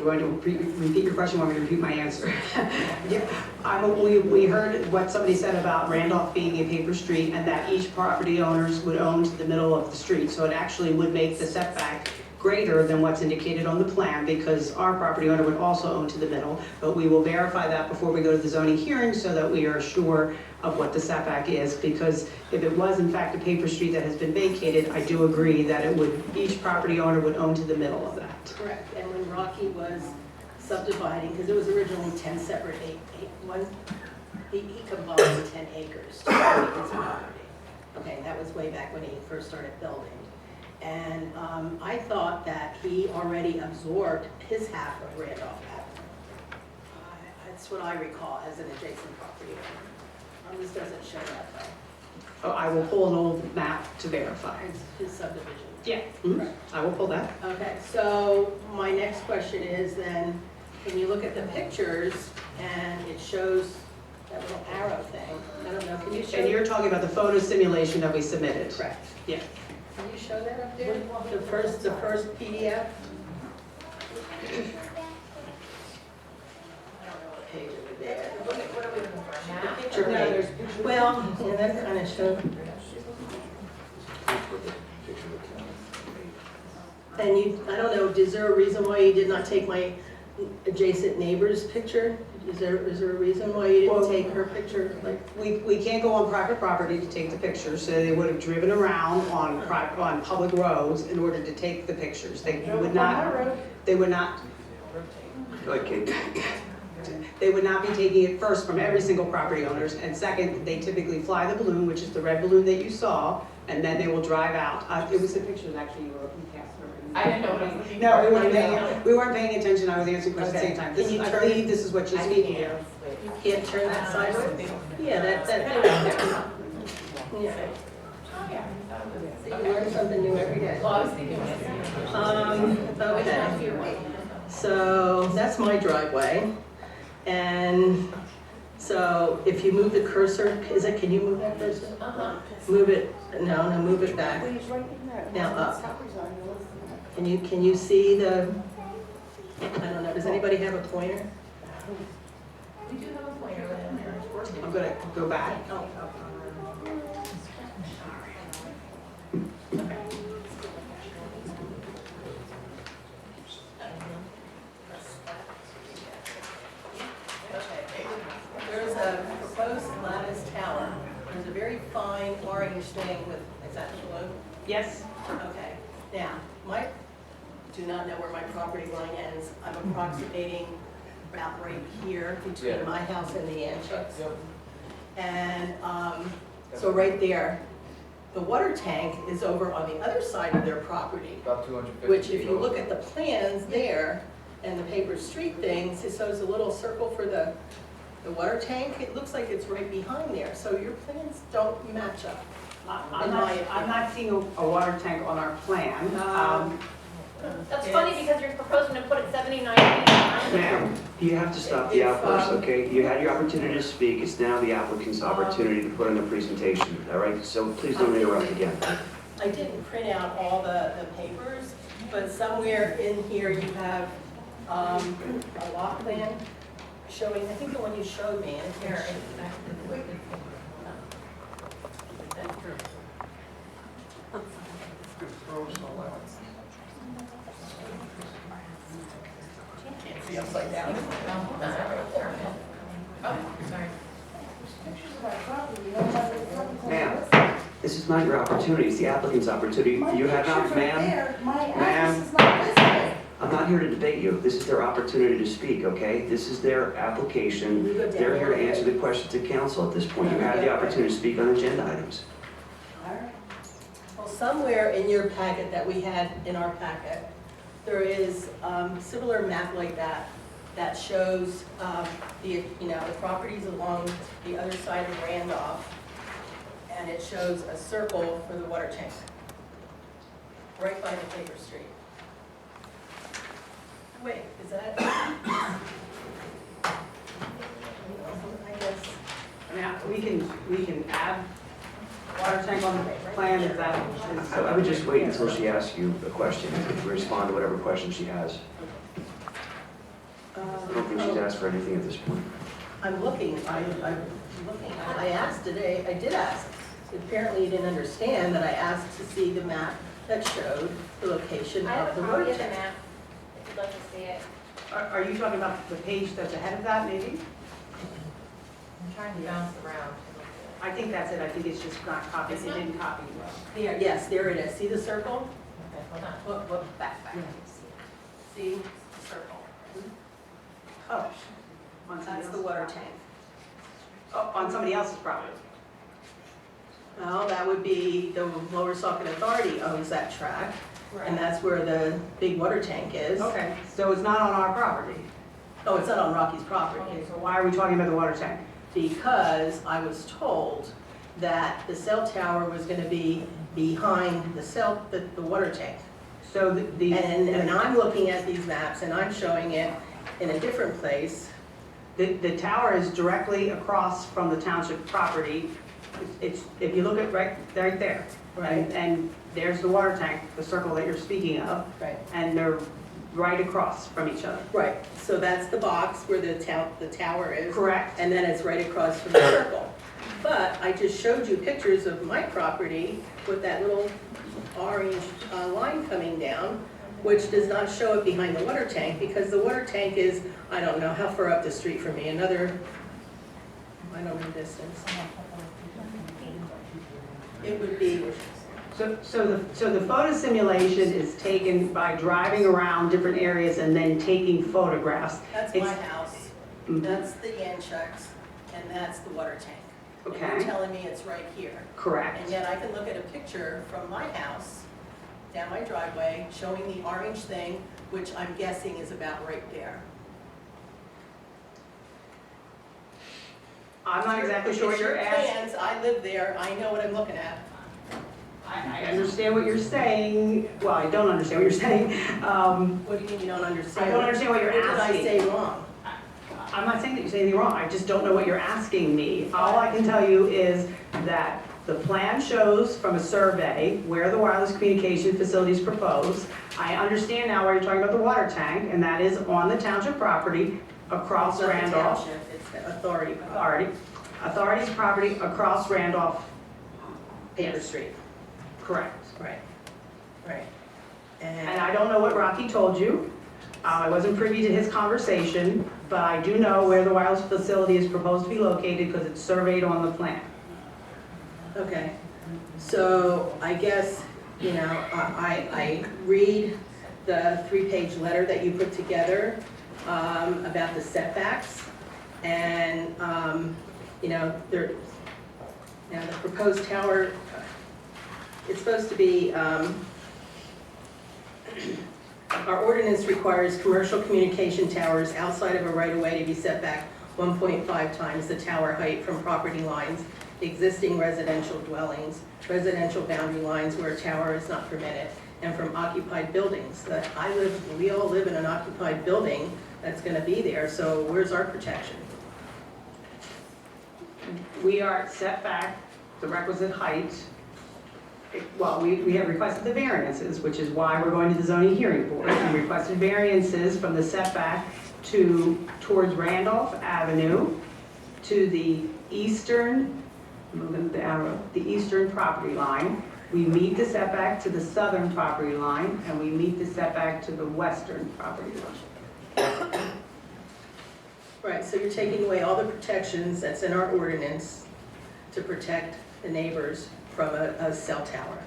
Do I repeat your question, or want me to repeat my answer? Yeah, we heard what somebody said about Randolph being a paper street and that each property owners would own to the middle of the street. So it actually would make the setback greater than what's indicated on the plan because our property owner would also own to the middle. But we will verify that before we go to the zoning hearing so that we are sure of what the setback is. Because if it was in fact a paper street that has been vacated, I do agree that it would, each property owner would own to the middle of that. Correct, and when Rocky was subdividing, because it was originally 10 separate, he combined 10 acres to create his property. Okay, that was way back when he first started building. And I thought that he already absorbed his half of Randolph Avenue. That's what I recall as an adjacent property owner. This doesn't show that though. Oh, I will pull an old map to verify. It's his subdivision. Yeah, I will pull that. Okay, so my next question is then, can you look at the pictures and it shows that little arrow thing? I don't know, can you show? And you're talking about the photo simulation that we submitted? Correct. Yeah. Can you show that up there? The first PDF? I don't know what page it would be. What are we looking for? Map? Picture page. Well, yeah, that kind of shows. And I don't know, is there a reason why you did not take my adjacent neighbor's picture? Is there a reason why you didn't take her picture? Like, We can't go on private property to take the pictures, so they would have driven around on public roads in order to take the pictures. They would not Like Kate. They would not be taking it first from every single property owners, and second, they typically fly the balloon, which is the red balloon that you saw, and then they will drive out. It was the pictures actually you passed. I didn't know what I was looking for. No, we weren't paying attention, I was answering questions at the same time. Can you I turn- believe this is what you're speaking of. you can't turn that sideways? Yeah, that. Yeah. So you learn something new every day. Well, I was thinking Okay. So that's my driveway. And so if you move the cursor, can you move that cursor? Move it, no, move it back. Now up. Can you see the, I don't know, does anybody have a pointer? we do have a pointer there. I'm gonna go back. Oh, There's a proposed lattice tower. There's a very fine orange thing with, is that blue? Yes. Okay. Now, do not know where my property line ends. I'm approximating about right here between my house and the antiques. And so right there, the water tank is over on the other side of their property. About 250 Which if feet you over. look at the plans there and the paper street things, it shows a little circle for the The water tank, it looks like it's right behind there, so your plans don't match up. I'm not seeing a water tank on our plan. That's funny because you're proposing to put it 79 feet behind. Ma'am, you have to stop the outburst, okay? You had your opportunity to speak, it's now the applicant's opportunity to put in a presentation, all right? So please don't interrupt again. I didn't print out all the papers, but somewhere in here you have a lot plan showing, I think the one you showed me, and here. Can't see upside down. Oh, sorry. Ma'am, this is not your opportunity, it's the applicant's opportunity. You have not, ma'am. Ma'am, I'm not here to debate you. This is their opportunity to speak, okay? This is their application. They're here to answer the questions of council at this point. You have the opportunity to speak on agenda items. All right. Well, somewhere in your packet that we had in our packet, there is similar map like that that shows the properties along the other side of Randolph, and it shows a circle for the water tank right by the paper street. Wait, is that? I guess. I mean, we can add water tank on the plan if that is. I would just wait until she asks you a question, and respond to whatever question she has. I don't think she's asked for anything at this point. I'm looking, I'm looking. I asked today, I did ask. Apparently you didn't understand that I asked to see the map that showed the location I have of a the copy water of the tank. map, if you'd like to see it. Are you talking about the page that's ahead of that, maybe? I'm trying to bounce around. I think that's it. I think it's just not copied. It didn't copy well. There, yes, there it is. See the circle? Okay, hold on. Look, back. See the circle? Oh. On somebody That's the else's water property. tank. Oh, on somebody else's property. Well, that would be the Lower Saucon Authority owns that tract, and that's where the big water tank is. Okay, so it's not on our property. Oh, it's not on Rocky's property. Okay, so why are we talking about the water tank? Because I was told that the cell tower was gonna be behind the water tank. So And I'm looking at these maps and I'm showing it in a different place. The tower is directly across from the township property. It's, if you look at right there. Right. And there's the water tank, the circle that you're speaking of. Right. And they're right across from each other. Right, so that's the box where the tower is. Correct. And then it's right across from the circle. But I just showed you pictures of my property with that little orange line coming down, which does not show it behind the water tank, because the water tank is, I don't know, how far up the street from me? Another, I don't know distance. It would be, So the photo simulation is taken by driving around different areas and then taking photographs. that's my house, that's the Yanchucks, and that's the water tank. And Okay. you're telling me it's right here. Correct. And yet I can look at a picture from my house, down my driveway, showing the orange thing, which I'm guessing is about right there. I'm not exactly sure what you're asking. Plans, I live there, I know what I'm looking at. I understand what you're saying. Well, I don't understand what you're saying. What do you mean you don't understand? I don't understand what you're What asking. did I say wrong? I'm not saying that you say anything wrong, I just don't know what you're asking me. All I can tell you is that the plan shows from a survey where the wireless communication facility is proposed. I understand now why you're talking about the water tank, and that is on the township property across It's not the Randolph. township, it's the authority. Authority's property across Randolph. Paper Street. Correct. Right, right. And I don't know what Rocky told you. I wasn't privy to his conversation, but I do know where the wireless facility is proposed to be located because it's surveyed on the plan. Okay, so I guess, I read the 3-page letter that you put together about the setbacks, and, the proposed tower, it's supposed to be, our ordinance requires commercial communication towers outside of a right-of-way to be set back 1.5 times the tower height from property lines, existing residential dwellings, residential boundary lines where a tower is not permitted, and from occupied buildings. That we all live in an occupied building that's gonna be there, so where's our protection? We are set back the requisite height. Well, we have requested the variances, which is why we're going to the zoning hearing board. We requested variances from the setback towards Randolph Avenue to the eastern, moving the arrow, the eastern property line. We meet the setback to the southern property line, and we meet the setback to the western property line. Right, so you're taking away all the protections that's in our ordinance to protect the neighbors from a cell tower.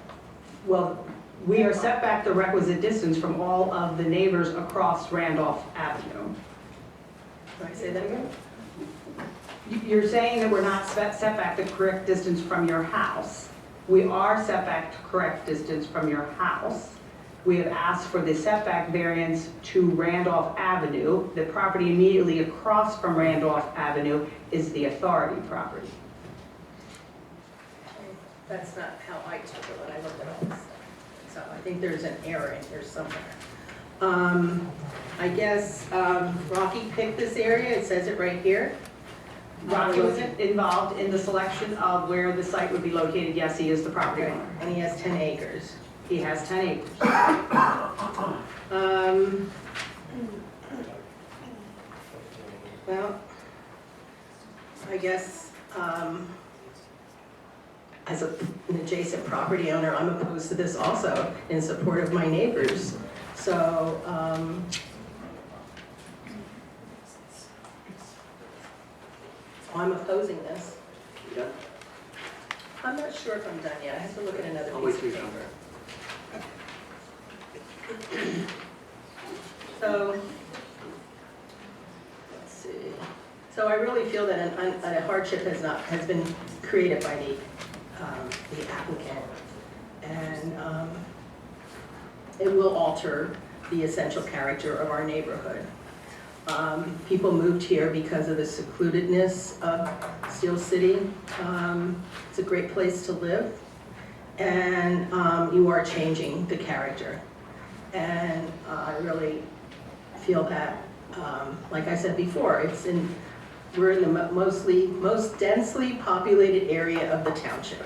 Well, we are set back the requisite distance from all of the neighbors across Randolph Avenue. Can I say that again? You're saying that we're not set back the correct distance from your house. We are set back the correct distance from your house. We have asked for the setback variance to Randolph Avenue. The property immediately across from Randolph Avenue is the authority property. That's not how I took it when I looked at all this stuff. So I think there's an error in here somewhere. I guess Rocky picked this area, it says it right here. Rocky was involved in the selection of where the site would be located. Yes, he is the property owner. And he has 10 acres. He has 10 acres. Well, I guess as an adjacent property owner, I'm opposed to this also in support of my neighbors. So, I'm opposing this. Yeah. I'm not sure if I'm done yet. I have to look at another I'll piece wait of till you're paper. So, let's see. So I really feel that a hardship has been created by the applicant, and it will alter the essential character of our neighborhood. People moved here because of the secludedness of Steel City. It's a great place to live, and you are changing the character. And I really feel that, like I said before, we're in the most densely populated area of the township,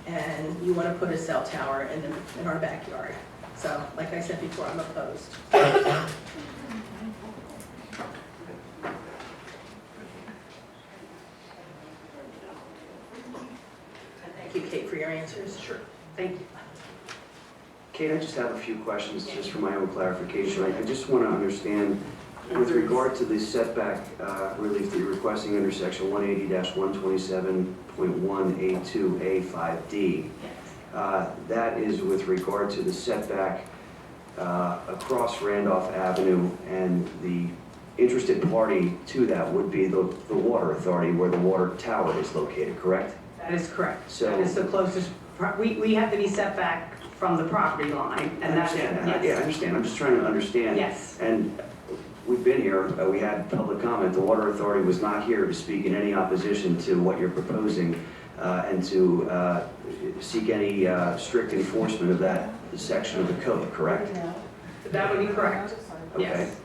and you want to put a cell tower in our backyard. So, like I said before, I'm opposed. Thank you, Kate, for your answers. Sure. Thank you. Kate, I just have a few questions just for my own clarification. I just want to understand, with regard to the setback relief that you're requesting under section 180-127.1A2A5D, that is with regard to the setback across Randolph Avenue, and the interested party to that would be the water authority where the water tower is located, correct? That is correct. So- That is the closest, we have to be set back from the property line, and that's, I understand that. yes. Yeah, I understand. I'm just trying to understand. Yes. And we've been here, we had public comment. The water authority was not here to speak in any opposition to what you're proposing and to seek any strict enforcement of that section of the code, correct? That would be correct, Okay. yes.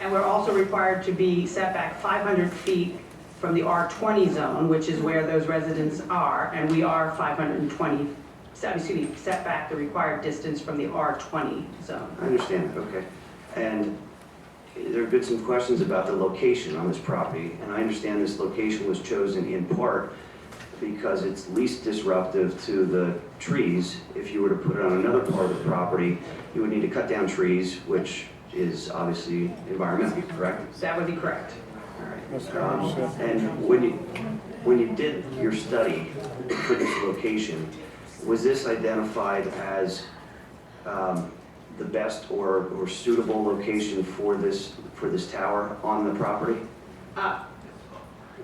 And we're also required to be set back 500 feet from the R20 zone, which is where those residents are, and we are 520, set back the required distance from the R20 zone. I understand, okay. And there have been some questions about the location on this property, and I understand this location was chosen in part because it's least disruptive to the trees. If you were to put it on another part of the property, you would need to cut down trees, which is obviously environmentally correct. That would be correct. And when you did your study for this location, was this identified as the best or suitable location for this tower on the property?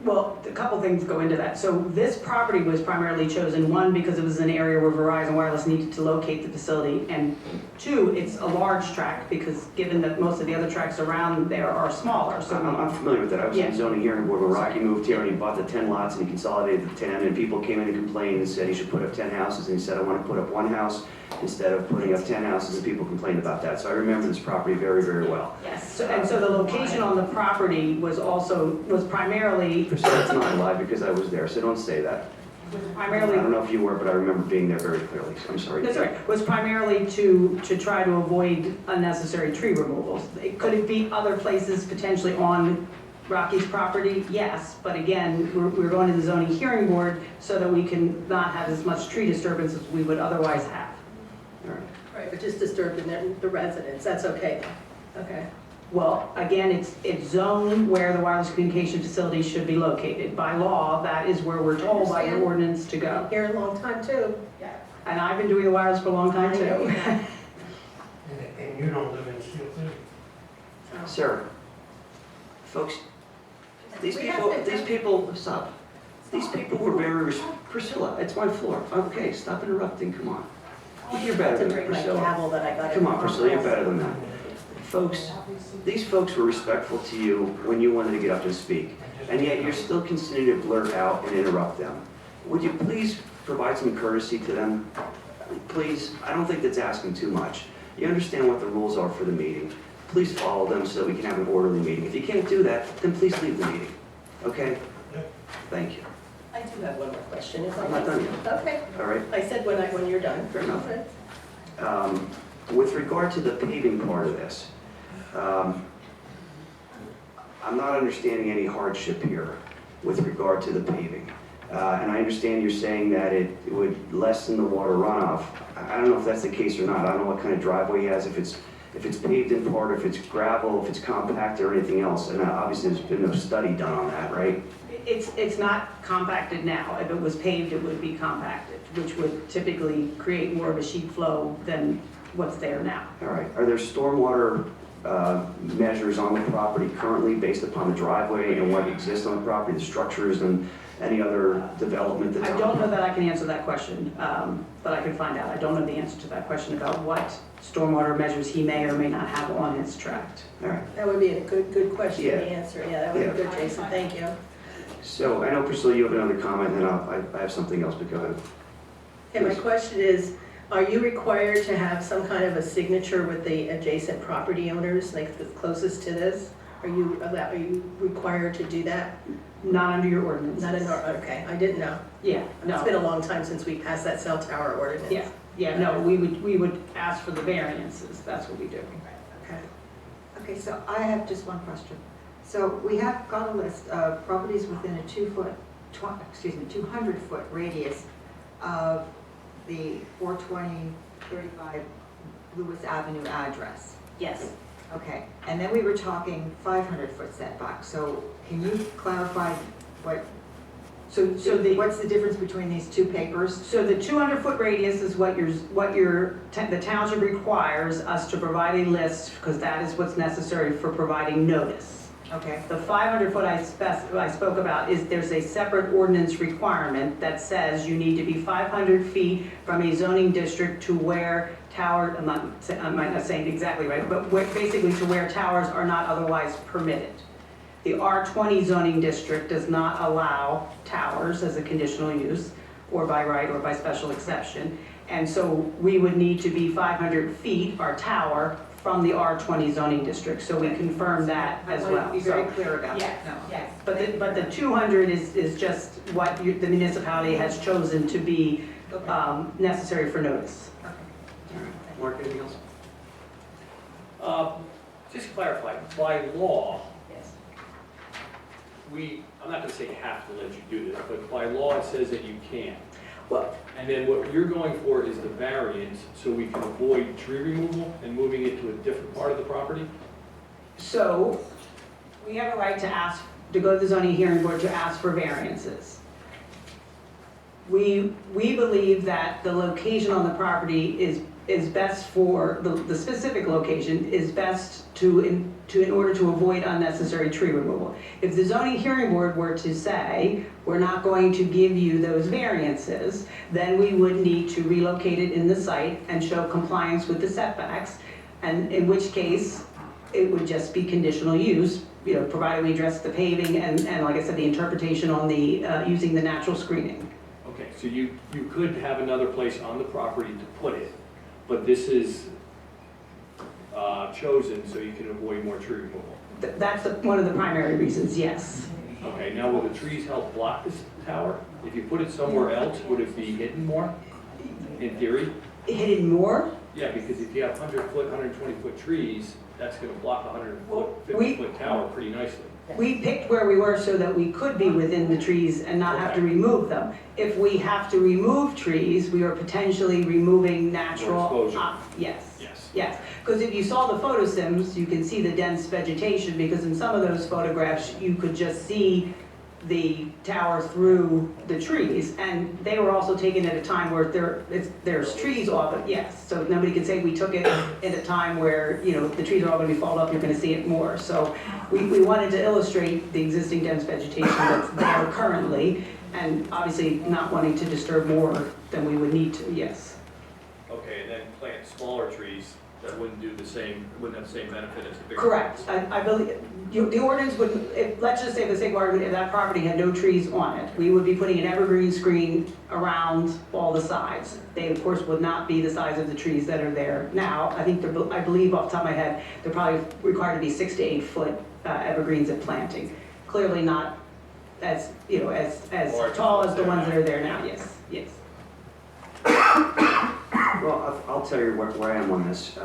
Well, a couple things go into that. So this property was primarily chosen, one, because it was an area where Verizon Wireless needed to locate the facility, and two, it's a large tract, because given that most of the other tracts around there are smaller, so. I'm familiar with that. I was in the zoning hearing board when Rocky moved here and he bought the 10 lots and he consolidated the 10, and people came in and complained and said he should put up 10 houses, and he said, I want to put up one house instead of putting up 10 houses, and people complained about that. So I remember this property very, very well. Yes, and so the location on the property was primarily. That's not a lie because I was there, so don't say that. Primarily. I don't know if you were, but I remember being there very clearly. I'm sorry. That's right, was primarily to try to avoid unnecessary tree removals. Could it be other places potentially on Rocky's property? Yes, but again, we're going to the zoning hearing board so that we can not have as much tree disturbance as we would otherwise have. Right, but just disturb the residents, that's okay, okay. Well, again, it's zoned where the wireless communication facility should be located. By law, that is where we're told by your ordinance to go. Here a long time too. Yeah. And I've been doing the wireless for a long time too. And you don't live in Steel City? Sir, folks, these people, stop. These people were very, Priscilla, it's my floor. Okay, stop interrupting, come on. You're better than that, Priscilla. Come on, Priscilla, you're better than that. Folks, these folks were respectful to you when you wanted to get up and speak, and yet you're still continuing to blurt out and interrupt them. Would you please provide some courtesy to them? Please, I don't think that's asking too much. You understand what the rules are for the meeting. Please follow them so that we can have an orderly meeting. If you can't do that, then please leave the meeting, okay? Thank you. I do have one more question. I'm not done yet. Okay. All right? I said when you're done. Fair enough. With regard to the paving part of this, I'm not understanding any hardship here with regard to the paving. And I understand you're saying that it would lessen the water runoff. I don't know if that's the case or not. I don't know what kind of driveway he has, if it's paved in part, if it's gravel, if it's compact or anything else. And obviously there's been no study done on that, right? It's not compacted now. If it was paved, it would be compacted, which would typically create more of a sheet flow than what's there now. All right. Are there stormwater measures on the property currently based upon the driveway and what exists on the property, the structures and any other development that's on? I don't know that I can answer that question, but I can find out. I don't know the answer to that question about what stormwater measures he may or may not have on his tract. All right. That would be a good question to Yeah. answer. Yeah, that would be good, Jason, thank you. So I know, Priscilla, you have another comment, and then I have something else, but go ahead. Okay, my question is, are you required to have some kind of a signature with the adjacent property owners, like the closest to this? Are you required to do that? Not under your ordinance. Not in our, okay, I didn't know. Yeah, no. It's been a long time since we passed that cell tower ordinance. Yeah, no, we would ask for the variances. That's what we do. Okay. Okay, so I have just one question. So we have got a list of properties within a 200-foot radius of the 420-35 Lewis Avenue address. Yes. Okay, and then we were talking 500-foot setback. So can you clarify what's the difference between these two papers? So the 200-foot radius is what the township requires us to provide a list, because that is what's necessary for providing notice. Okay. The 500-foot I spoke about is there's a separate ordinance requirement that says you need to be 500 feet from a zoning district to where towers, I'm not saying it exactly right, but basically to where towers are not otherwise permitted. The R20 zoning district does not allow towers as a conditional use, or by right or by special exception. And so we would need to be 500 feet, our tower, from the R20 zoning district. So we confirm that as well. Be very clear about that. Yes. But the 200 is just what the municipality has chosen to be necessary for notice. Mark, anything else? Just to clarify, by law, Yes. I'm not gonna say have to let you do this, but by law it says that you can. Well, And then what you're going for is the variance, so we can avoid tree removal and moving it to a different part of the property? so we have a right to go to the zoning hearing board to ask for variances. We believe that the location on the property is is best for, the specific location is best in order to avoid unnecessary tree removal. If the zoning hearing board were to say, we're not going to give you those variances, then we would need to relocate it in the site and show compliance with the setbacks, and in which case, it would just be conditional use, you know, provided we address the paving and like I said, the interpretation on the, using the natural screening. Okay, so you could have another place on the property to put it, but this is chosen so you can avoid more tree removal. That's one of the primary reasons, yes. Okay, now will the trees help block this tower? If you put it somewhere else, would it be hidden more, in theory? Hidden more? Yeah, because if you have 100-foot, 120-foot trees, that's gonna block a 150-foot we- tower pretty nicely. We picked where we were so that we could be within the trees and not have to remove them. If we have to remove trees, we are potentially removing natural. More exposure. Yes. Yes. Yes, because if you saw the photo sims, you can see the dense vegetation, because in some of those photographs, you could just see the tower through the trees, and they were also taken at a time where there's trees off it, yes. So nobody can say we took it at a time where, you know, the trees are all gonna be falled up, you're gonna see it more. So we wanted to illustrate the existing dense vegetation that's there currently, and obviously not wanting to disturb more than we would need to, yes. Okay, and then plant smaller trees that wouldn't have the same benefit as the bigger. Correct. I believe, the ordinance would, let's just say the sake of argument, if that property had no trees on it, we would be putting an evergreen screen around all the sides. They, of course, would not be the size of the trees that are there now. I think, I believe off the top of my head, they're probably required to be 6 to 8 foot evergreens at planting. Clearly not as, you know, as tall as the ones that are there now, yes, yes. Well, I'll tell you where I am on this.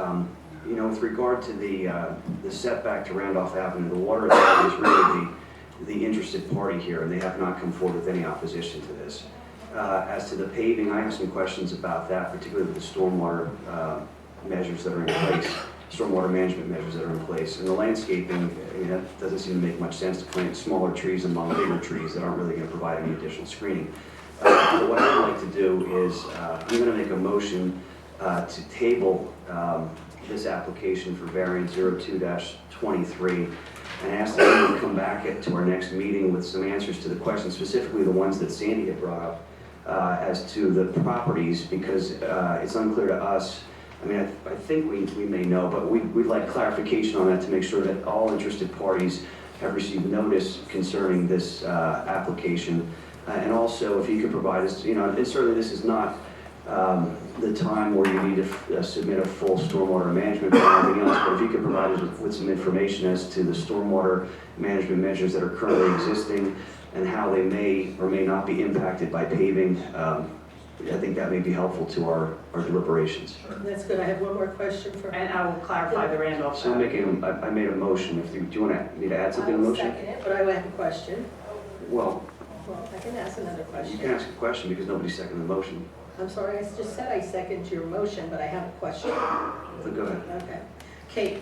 You know, with regard to the setback to Randolph Avenue, the water authority is really the interested party here, and they have not come forward with any opposition to this. As to the paving, I have some questions about that, particularly with the stormwater measures that are in place, stormwater management measures that are in place. And the landscaping, I mean, that doesn't seem to make much sense to plant smaller trees among bigger trees that aren't really going to provide any additional screening. But what I'd like to do is, I'm going to make a motion to table this application for variance 02-23 and ask that we come back to our next meeting with some answers to the questions, specifically the ones that Sandy had brought up as to the properties, because it's unclear to us. I mean, I think we may know, but we'd like clarification on that to make sure that all interested parties have received notice concerning this application. And also, if you could provide us, you know, and certainly this is not the time where you need to submit a full stormwater management plan or anything else, but if you could provide us with some information as to the stormwater management measures that are currently existing and how they may or may not be impacted by paving, I think that may be helpful to our deliberations. That's good. I have one more question for. And I will clarify the Randolph. So I made a motion. Do you want me to add something to the motion? I will second it, but I have a question. Well, I can ask another question. you can ask a question because nobody seconded the motion. I'm sorry, I just said I second your motion, but I have a question. So go ahead. Okay.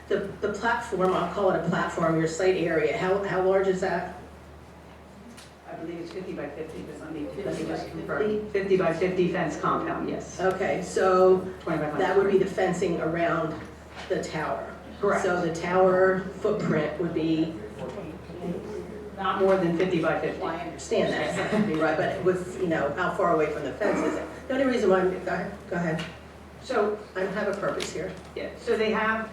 The platform, I'll call it a platform, your site area, how large is that? I believe it's 50 by 50, but let me 50 by just 50? confirm. 50 by 50 fence compound, yes. Okay, so 2500. that would be the fencing around the tower. Correct. So the tower footprint would be. Not more than 50 by 50. Well, I understand that, that could be right, but it was, you know, how far away from the fence is it? The only reason why, go ahead. So, I have a purpose here. yeah, so they have,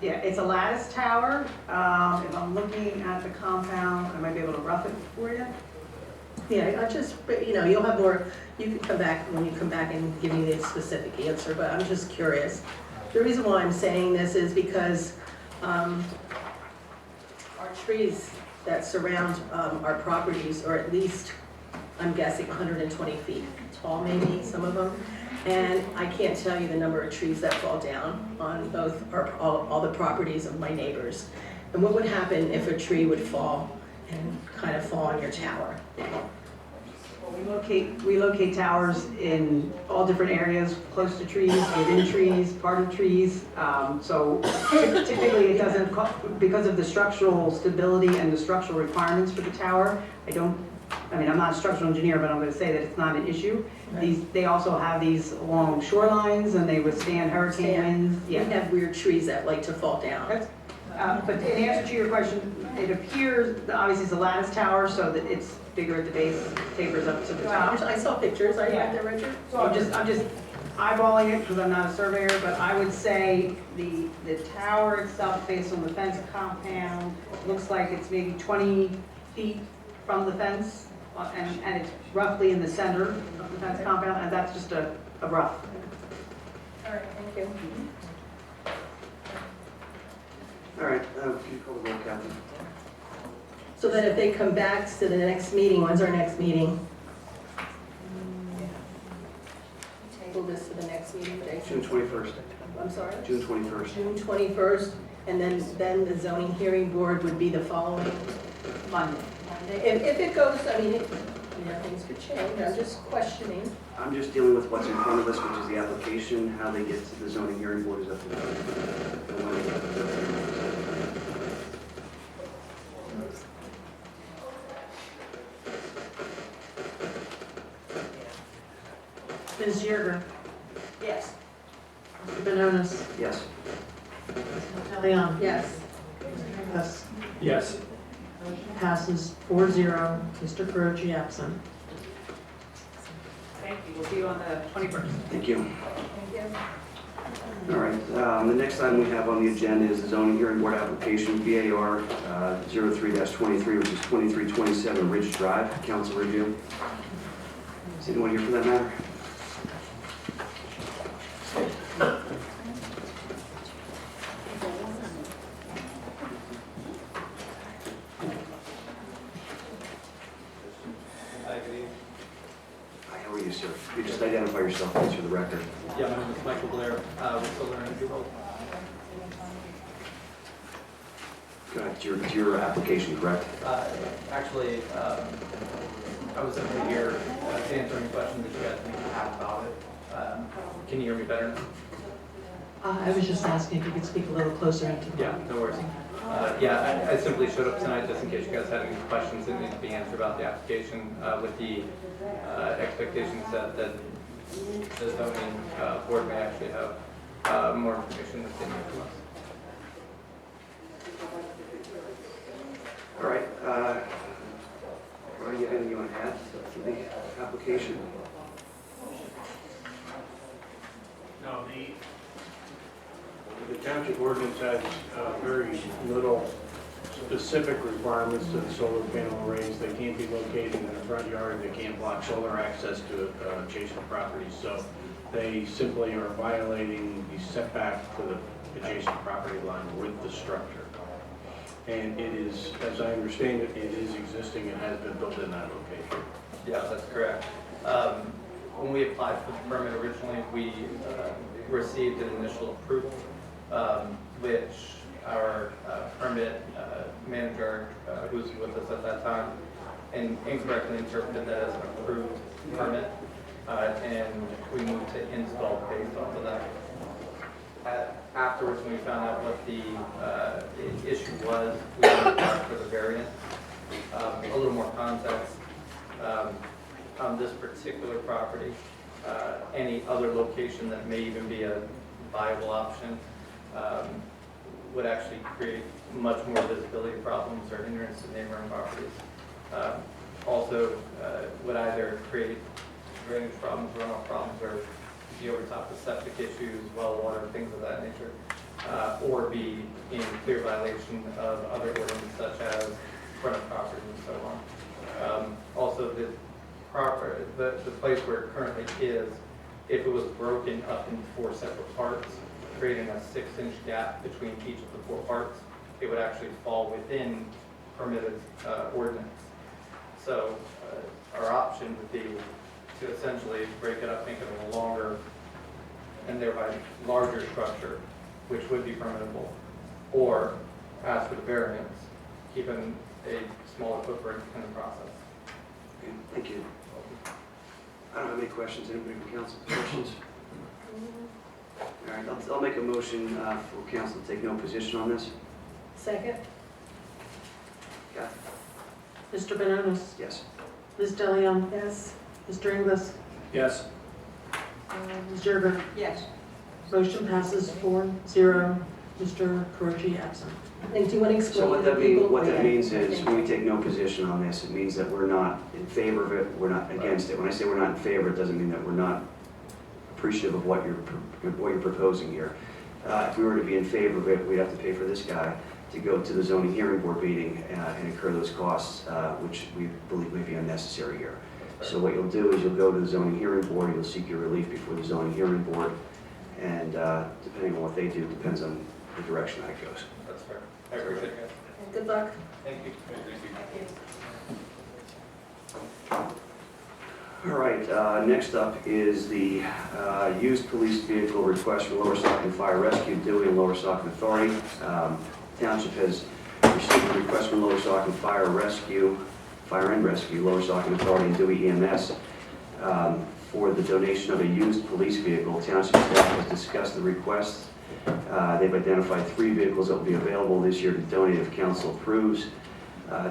yeah, it's a lattice tower. If I'm looking at the compound, I might be able to rough it for you. Yeah, I just, you know, you'll have more, you can come back when you come back and give me the specific answer, but I'm just curious. The reason why I'm saying this is because our trees that surround our properties are at least, I'm guessing, 120 feet tall, maybe, some of them. And I can't tell you the number of trees that fall down on both, all the properties of my neighbors. And what would happen if a tree would fall and kind of fall on your tower? We locate towers in all different areas, close to trees, within trees, part of trees. So typically it doesn't, because of the structural stability and the structural requirements for the tower, I I mean, I'm not a structural engineer, but I'm gonna say that it's not an issue. They also have these long shorelines and they withstand hurricane winds. We have weird trees that like to fall down. But in answer to your question, it appears, obviously it's a lattice tower, so that it's bigger at the base, tapers up to the top. I saw pictures, I Yeah. read there, Richard. So I'm just eyeballing it because I'm not a surveyor, but I would say the tower itself based on the fence compound, looks like it's maybe 20 feet from the fence, and it's roughly in the center of the fence compound, and that's just a rough. All right, thank you. All right, can you call the roll, Kathy? So that if they come back to the next meeting, when's our next meeting? Table this to the next meeting, June 21st. I'm sorry? June 21st. June 21st, and then the zoning hearing board would be the following Monday. Monday. If it goes, I mean, things could change, I'm just questioning. I'm just dealing with what's in front of us, which is the application. How they get to the zoning hearing board is up to them. And when they get to the zoning hearing board. Ms. Yerger, Yes. Mr. Benonis, Yes. Leon, Yes. yes, Yes. passes 4-0, Mr. Caroci absent. Thank you. We'll see you on the 21st. Thank you. All right, the next item we have on the agenda is the zoning hearing board application, BAR 03-23, which is 2327 Ridge Drive, council review. Is anyone here for that matter? Hi, how are you, sir? You just identify yourself, please, for the record. Yeah, my name is Michael Blair, with Solar Energy World. Go ahead, it's your application, correct? Actually, I was simply here to answer any questions that you guys may have about it. Can you hear me better now? I was just asking if you could speak a little closer into the Yeah, no worries. Yeah, I simply showed up tonight just in case you guys had any questions that need to be answered about the application, with the expectations that the zoning board may actually have more information that they need from us. All right, Ryan, you have anything you want to add to the application? No, the township ordinance has very little specific requirements to the solar panel arrays. They can't be located in the front yard, they can't block solar access to adjacent properties. So they simply are violating the setback to the adjacent property line with the structure. And it is, as I understand it, it is existing and has been built in that location. Yeah, that's correct. When we applied for the permit originally, we received an initial approval, which our permit manager, who was with us at that time, and incorrectly interpreted that as an approved permit, and we moved to install based off of that. Afterwards, when we found out what the issue was, we applied for the variance. A little more context. On this particular property, any other location that may even be a viable option would actually create much more visibility problems or hindrance to neighboring properties. Also, would either create drainage problems, runoff problems, or be over top of septic issues, well water, things of that nature, or be in clear violation of other ordinances such as front of property and so on. Also, the place where it currently is, if it was broken up into 4 separate parts, creating a 6-inch gap between each of the 4 parts, it would actually fall within permitted ordinance. So our option would be to essentially break it up, make it a longer and thereby larger structure, which would be permittable, or ask for the variance, keeping a smaller footprint in the process. Okay, thank you. I don't have any questions. Anybody from council questions? All right, I'll make a motion for council to take no position on this. Second? Yeah. Mr. Benonis, Yes. Ms. DeLeon? Yes. Mr. Inglis? Yes. Ms. Jerger? Yes. Motion passes 4-0. Mr. Carochi absent. And do you want to So explain what to the that people? means is, we take no position on this. It means that we're not in favor of it, we're not against it. When I say we're not in favor, it doesn't mean that we're not appreciative of what you're proposing here. If we were to be in favor of it, we'd have to pay for this guy to go to the zoning hearing board meeting and incur those costs, which we believe may be unnecessary here. So what you'll do is you'll go to the zoning hearing board, you'll seek your relief before the zoning hearing board, and depending on what they do, depends on the direction that goes. That's fair. I appreciate it, guys. Good luck. Thank you. All right, next up is the used police vehicle request for Lower Saucon Fire Rescue, Dewey and Lower Saucon Authority. Township has received a request from Lower Saucon Fire and Rescue, Lower Saucon Authority and Dewey EMS for the donation of a used police vehicle. Township staff has discussed the request. They've identified 3 vehicles that will be available this year to donate if council approves.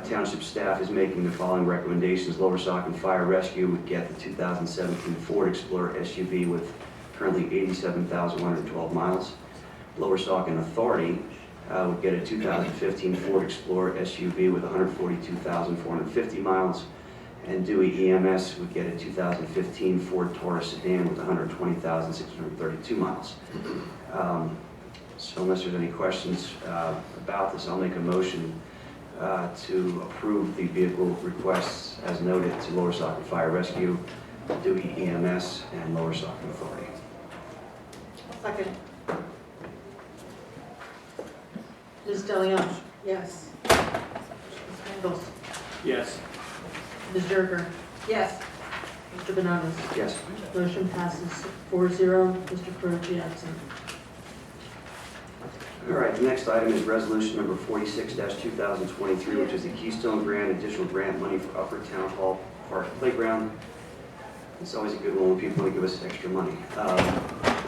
Township staff is making the following recommendations. Lower Saucon Fire Rescue would get the 2017 Ford Explorer SUV with currently 87,112 miles. Lower Saucon Authority would get a 2015 Ford Explorer SUV with 142,450 miles. And Dewey EMS would get a 2015 Ford Taurus sedan with 120,632 miles. So unless there's any questions about this, I'll make a motion to approve the vehicle requests as noted to Lower Saucon Fire Rescue, Dewey EMS, and Lower Saucon Authority. Second. Ms. DeLeon? Yes. Mr. Ingles? Yes. Ms. Jerger? Yes. Mr. Benonis? Yes. Motion passes 4-0. Mr. Carochi absent. All right, the next item is resolution number 46-2023, which is the Keystone Grant, additional grant money for Upper Town Hall Park Playground. It's always a good one when people want to give us extra money.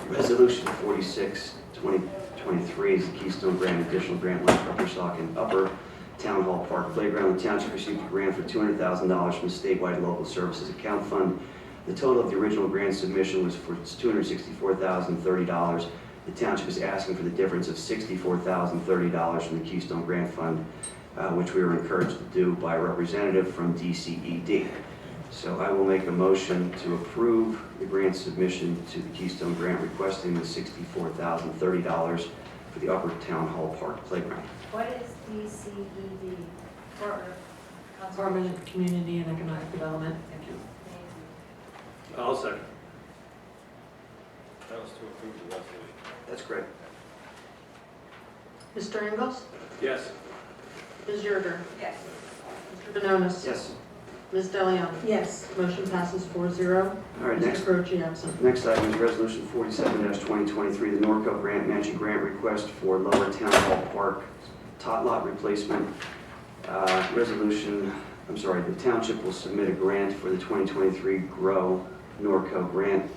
Resolution 46-2023 is the Keystone Grant, additional grant money for Upper Town Hall Park Playground. The township received a grant for $200,000 from the statewide local services account fund. The total of the original grant submission was for $264,030. The township is asking for the difference of $64,030 from the Keystone Grant Fund, which we were encouraged to do by a representative from DCED. So I will make a motion to approve the grant submission to the Keystone Grant requesting the $64,030 for the Upper Town Hall Park Playground. What is DCED? Department of Community and Economic Development. Thank you. I'll second. That was to approve the resolution. That's great. Mr. Ingles? Yes. Ms. Jerger? Yes. Mr. Benonis? Yes. Ms. DeLeon? Yes. Motion passes 4-0. All right, Mr. next. Carochi absent. Next item is Resolution 47-2023, the Norco Grant Matching Grant Request for Lower Town Hall Park Tot Lot Replacement. The township will submit a grant for the 2023 GROW Norco Grant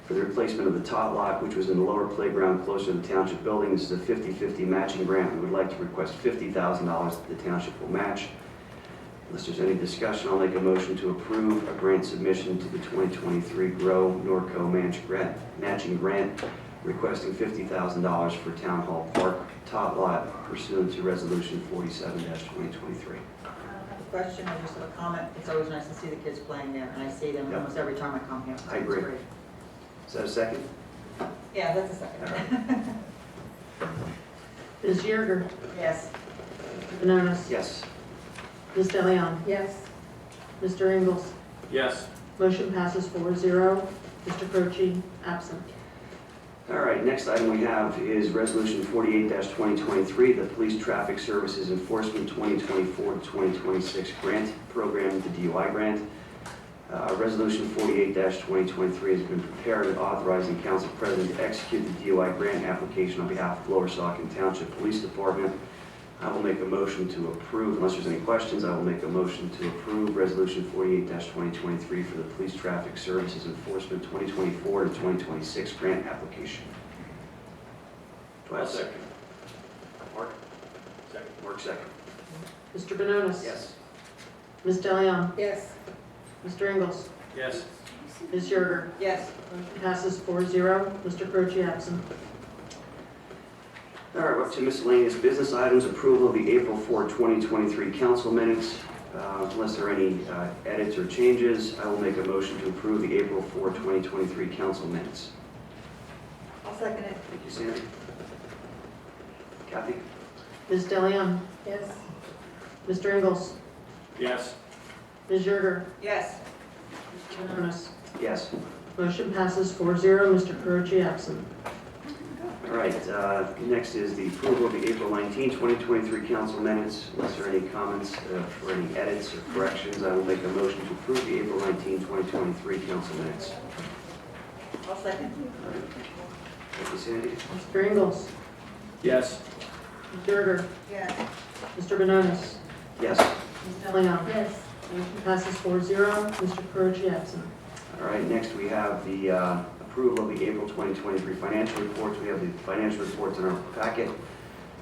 for the replacement of the tot lot, which was in the lower playground closer to the township building. This is a 50-50 matching grant. We would like to request $50,000 that the township will match. Unless there's any discussion, I'll make a motion to approve a grant submission to the 2023 GROW Norco Matching Grant requesting $50,000 for Town Hall Park tot lot pursuant to Resolution 47-2023. Question or just a comment? It's always nice to see the kids playing there, and I see them Yep. almost every time I come here. I agree. It's great. Is that a second? Yeah, that's a second. Ms. Jerger? Yes. Mr. Benonis? Yes. Ms. DeLeon? Yes. Mr. Ingles? Yes. Motion passes 4-0. Mr. Carochi absent. All right, next item we have is Resolution 48-2023, the Police Traffic Services Enforcement 2024-2026 Grant Program, the DUI grant. Resolution 48-2023 has been prepared and authorizing Council President to execute the DUI grant application on behalf of Lower Saucon Township Police Department. I will make a motion to approve, unless there's any questions, I will make a motion to approve Resolution 48-2023 for the Police Traffic Services Enforcement 2024-2026 grant application. Do I have a second? Mark? Second. Mark, second. Mr. Benonis? Yes. Ms. DeLeon? Yes. Mr. Ingles? Yes. Ms. Yerger? Yes. Motion passes 4-0. Mr. Croce absent. All right, we're up to miscellaneous business items, approval of the April 4, 2023 council minutes. Unless there are any edits or changes, I will make a motion to approve the April 4, 2023 council minutes. I'll second it. Thank you, Sandy. Kathy? Ms. DeLeon? Yes. Mr. Ingles? Yes. Ms. Yerger? Yes. Mr. Benonis? Yes. Motion passes 4-0. Mr. Croce absent. All right, next is the approval of the April 19, 2023 council minutes. Unless there are any comments or any edits or corrections, I will make a motion to approve the April 19, 2023 council minutes. I'll second. Thank you, Sandy. Mr. Ingles? Yes. Ms. Yerger? Yes. Mr. Benonis? Yes. Ms. DeLeon? Yes. Motion passes 4-0. Mr. Croce absent. All right, next we have the approval of the April 2023 financial reports. We have the financial reports in our packet.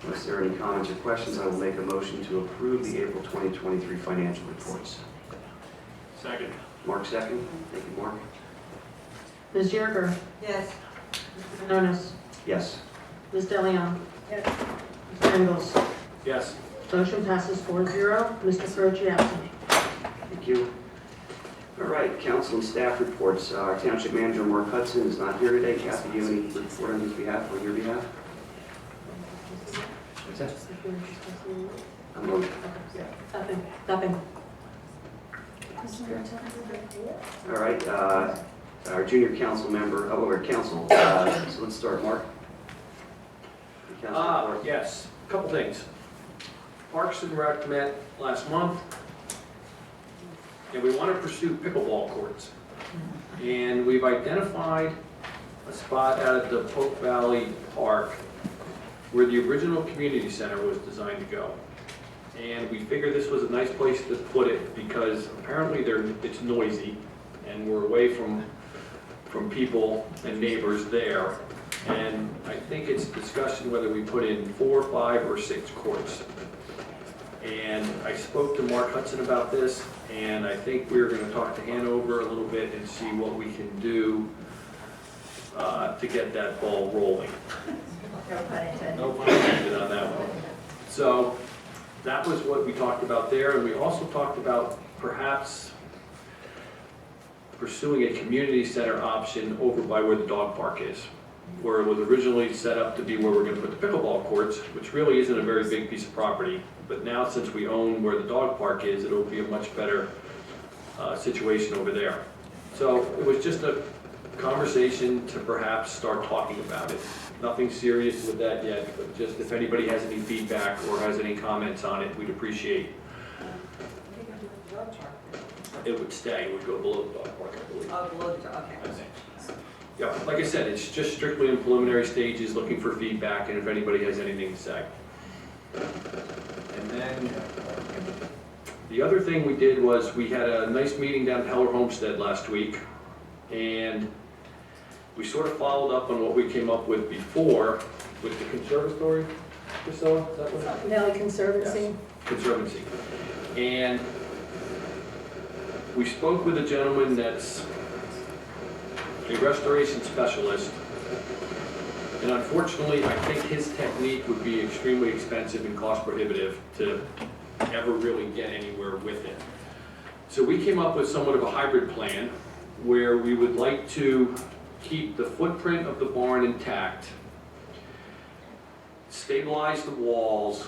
Unless there are any comments or questions, I will make a motion to approve the April 2023 financial reports. Second. Mark, second. Thank you, Mark. Ms. Yerger? Yes. Mr. Benonis? Yes. Ms. DeLeon? Yes. Mr. Ingles? Yes. Motion passes 4-0. Mr. Croce absent. Thank you. All right, council and staff reports. Our township manager, Mark Hudson, is not here today. Kathy, do you have any report on his behalf, on your behalf? What's that? I'm on. Yeah. Nothing. All right, our junior council member, council. So let's start, Mark. Council report. Yes, a couple things. Parks and Rec met last month, and we want to pursue pickleball courts. And we've identified a spot out at the Polk Valley Park where the original community center was designed to go. And we figured this was a nice place to put it because apparently it's noisy and we're away from people and neighbors there. And I think it's discussion whether we put in 4, 5, or 6 courts. And I spoke to Mark Hudson about this, and I think we're going to talk to Hanover a little bit and see what we can do to get that ball rolling. No pun intended. No pun intended on that one. So that was what we talked about there, and we also talked about perhaps pursuing a community center option over by where the dog park is, where it was originally set up to be where we're going to put the pickleball courts, which really isn't a very big piece of property. But now, since we own where the dog park is, it'll be a much better situation over there. So it was just a conversation to perhaps start talking about it. Nothing serious with that yet, but just if anybody has any feedback or has any comments on it, we'd appreciate. It would stay, it would go below the dog park, I believe. Oh, below the, okay. Yeah, like I said, it's just strictly in preliminary stages, looking for feedback, and if anybody has anything to say. And then, the other thing we did was, we had a nice meeting down at Heller Homestead last week, and we sort of followed up on what we came up with before, with the conservatory, Priscilla, is that what? Saucon Valley Conservancy. Yes, Conservancy. And we spoke with a gentleman that's a restoration specialist, and unfortunately, I think his technique would be extremely expensive and cost prohibitive to ever really get anywhere with it. So we came up with somewhat of a hybrid plan where we would like to keep the footprint of the barn intact, stabilize the walls,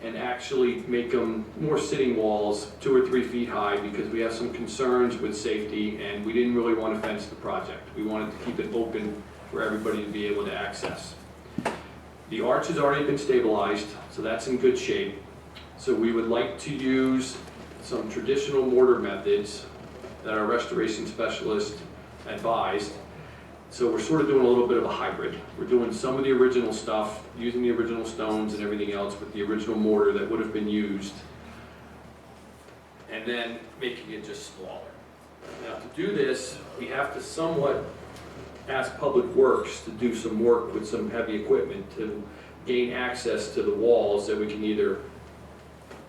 and actually make them more sitting walls, 2 or 3 feet high, because we have some concerns with safety and we didn't really want to fence the project. We wanted to keep it open for everybody to be able to access. The arch has already been stabilized, so that's in good shape. So we would like to use some traditional mortar methods that our restoration specialist advised. So we're sort of doing a little bit of a hybrid. We're doing some of the original stuff, using the original stones and everything else with the original mortar that would have been used, and then making it just smaller. Now, to do this, we have to somewhat ask Public Works to do some work with some heavy equipment to gain access to the walls that we can either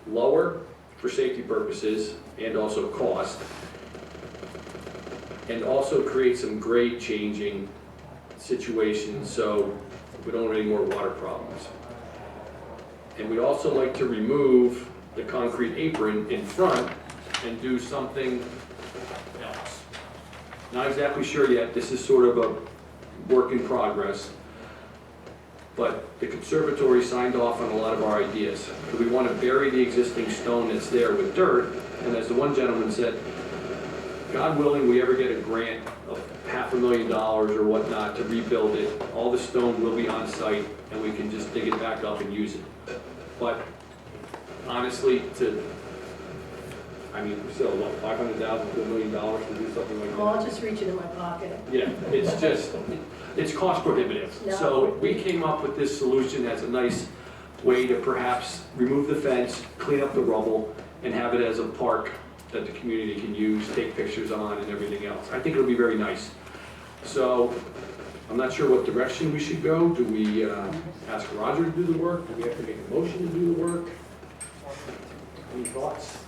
lower for safety purposes and also cost, and also create some grade changing situations so we don't have any more water problems. And we'd also like to remove the concrete apron in front and do something else. Not exactly sure yet, this is sort of a work in progress. But the conservatory signed off on a lot of our ideas. So we want to bury the existing stone that's there with dirt, and as the one gentleman said, God willing, we ever get a grant of $500,000 or whatnot to rebuild it, all the stone will be on site, and we can just dig it back up and use it. But honestly, Priscilla, what, $500,000 to $1 million to do something like that? Well, I'll just reach it in my pocket. Yeah, it's just, it's cost prohibitive. No. So we came up with this solution as a nice way to perhaps remove the fence, clean up the rubble, and have it as a park that the community can use, take pictures on, and everything else. I think it'll be very nice. So I'm not sure what direction we should go. Do we ask Roger to do the work? Do we have to make a motion to do the work? Any thoughts?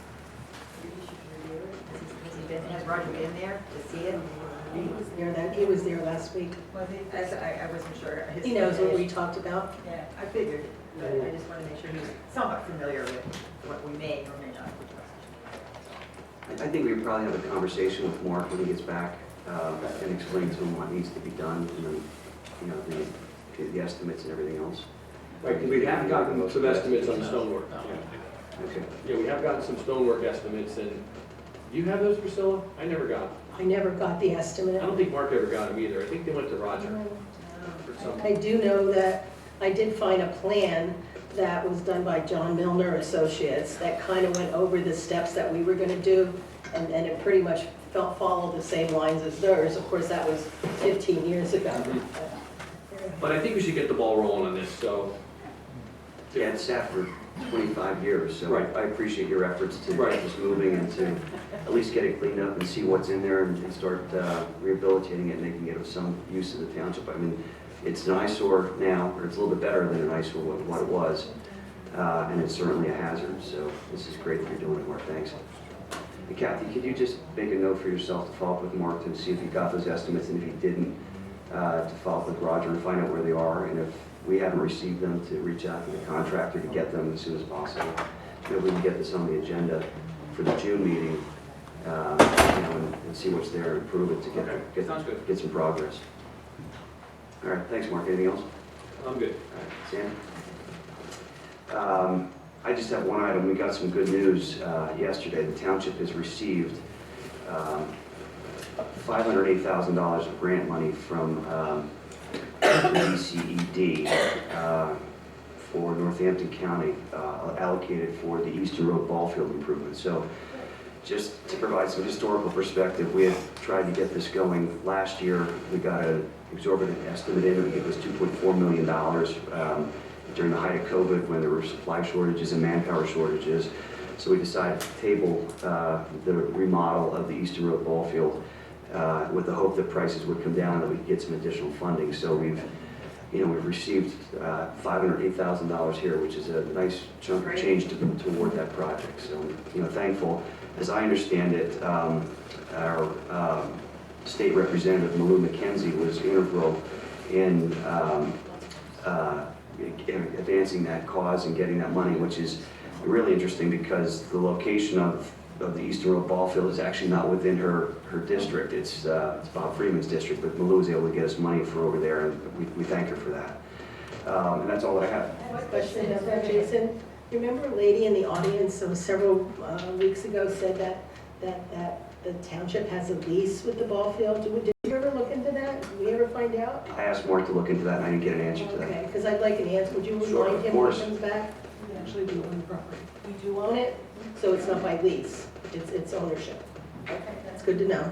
Has Roger been there to see it? He was there last week. I wasn't sure. He knows what we talked about. Yeah, I figured, but I just want to make sure he's somewhat familiar with what we may or may not. I think we probably have a conversation with Mark when he gets back, and explain to him what needs to be done, and then, you know, the estimates and everything else. Right, because we have gotten some estimates on stonework. Okay. Yeah, we have gotten some stonework estimates, and do you have those, Priscilla? I never got them. I never got the estimate. I don't think Mark ever got them either. I think they went to Roger. for some- I do know that I did find a plan that was done by John Milner Associates that kind of went over the steps that we were going to do, and it pretty much followed the same lines as theirs. Of course, that was 15 years ago. But I think we should get the ball rolling on this, so. Yeah, it's sat for 25 years, so Right. I appreciate your efforts to Right. get this moving and to at least get it cleaned up and see what's in there and start rehabilitating it and making it of some use of the township. I mean, it's an eyesore now, or it's a little bit better than an eyesore what it was, and it's certainly a hazard, so this is great that you're doing it, Mark, thanks. And Kathy, could you just make a note for yourself to follow up with Mark to see if he got those estimates, and if he didn't, to follow up with Roger and find out where they are, and if we haven't received them, to reach out to the contractor to get them as soon as possible. Maybe we can get this on the agenda for the June meeting, and see what's there and improve it to Sounds good. get some progress. All right, thanks, Mark. Anything else? I'm good. All right, Sam? I just have one item. We got some good news yesterday. The township has received $508,000 of grant money from DCED for Northampton County, allocated for the Eastern Road ball field improvement. So just to provide some historical perspective, we had tried to get this going last year. We got an exorbitant estimate in, it was $2.4 million during the height of COVID, when there were supply shortages and manpower shortages. So we decided to table the remodel of the Eastern Road ball field with the hope that prices would come down and that we could get some additional funding. So we've received $508,000 here, which is a nice chunk of change toward that project. So, thankful. As I understand it, our state representative, Malou McKenzie, was integral in advancing that cause and getting that money, which is really interesting because the location of the Eastern Road ball field is actually not within her district. It's Bob Freeman's district, but Malou was able to get us money for over there, and we thank her for that. And that's all that I have. I have a question about that, Jason. Remember a lady in the audience several weeks ago said that the township has a lease with the ball field? Did you ever look into that? Did we ever find out? I asked Mark to look into that, and I didn't get an answer to that. Okay, because I'd like an answer. Would you Sure, remind of him when course. he comes back? We actually do own the property. You do own it? So it's not by lease, it's ownership. Okay, that's good to know.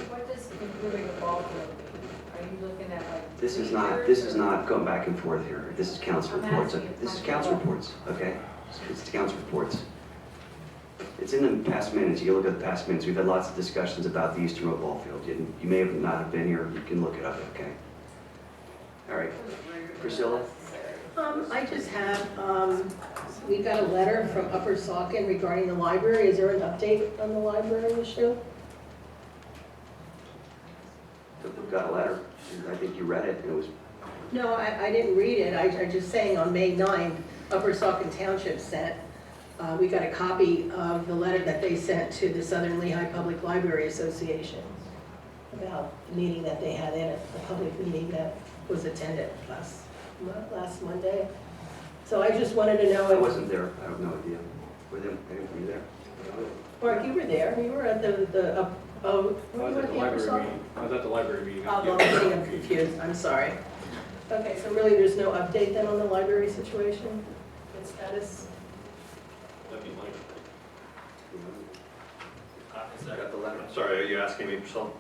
What does improving the ball field mean? Are you looking at like? This is not going back and forth here. This is council I'm reports. asking you This is something. council reports, okay? It's the council reports. It's in the past minutes. You can look at the past minutes. We've had lots of discussions about the Eastern Road ball field. You may have not have been here. You can look it up, okay? All right. Priscilla? I just have, we got a letter from Upper Saucon regarding the library. Is there an update on the library issue? we've got a letter. I think you read it, and it was, No, I didn't read it. I'm just saying on May 9th, Upper Saucon Township sent, we got a copy of the letter that they sent to the Southern Lehigh Public Library Association about the meeting that they had in it, the public meeting that was attended last Monday. So I just wanted to know I if, wasn't there, I have no idea. Were you there? Mark, you were there. You were at I was at the library meeting. I was at the library meeting. Oh, well, I'm confused. I'm sorry. Okay, so really there's no update then on the library situation? Its status? I got the letter. Sorry, are you asking me, Priscilla?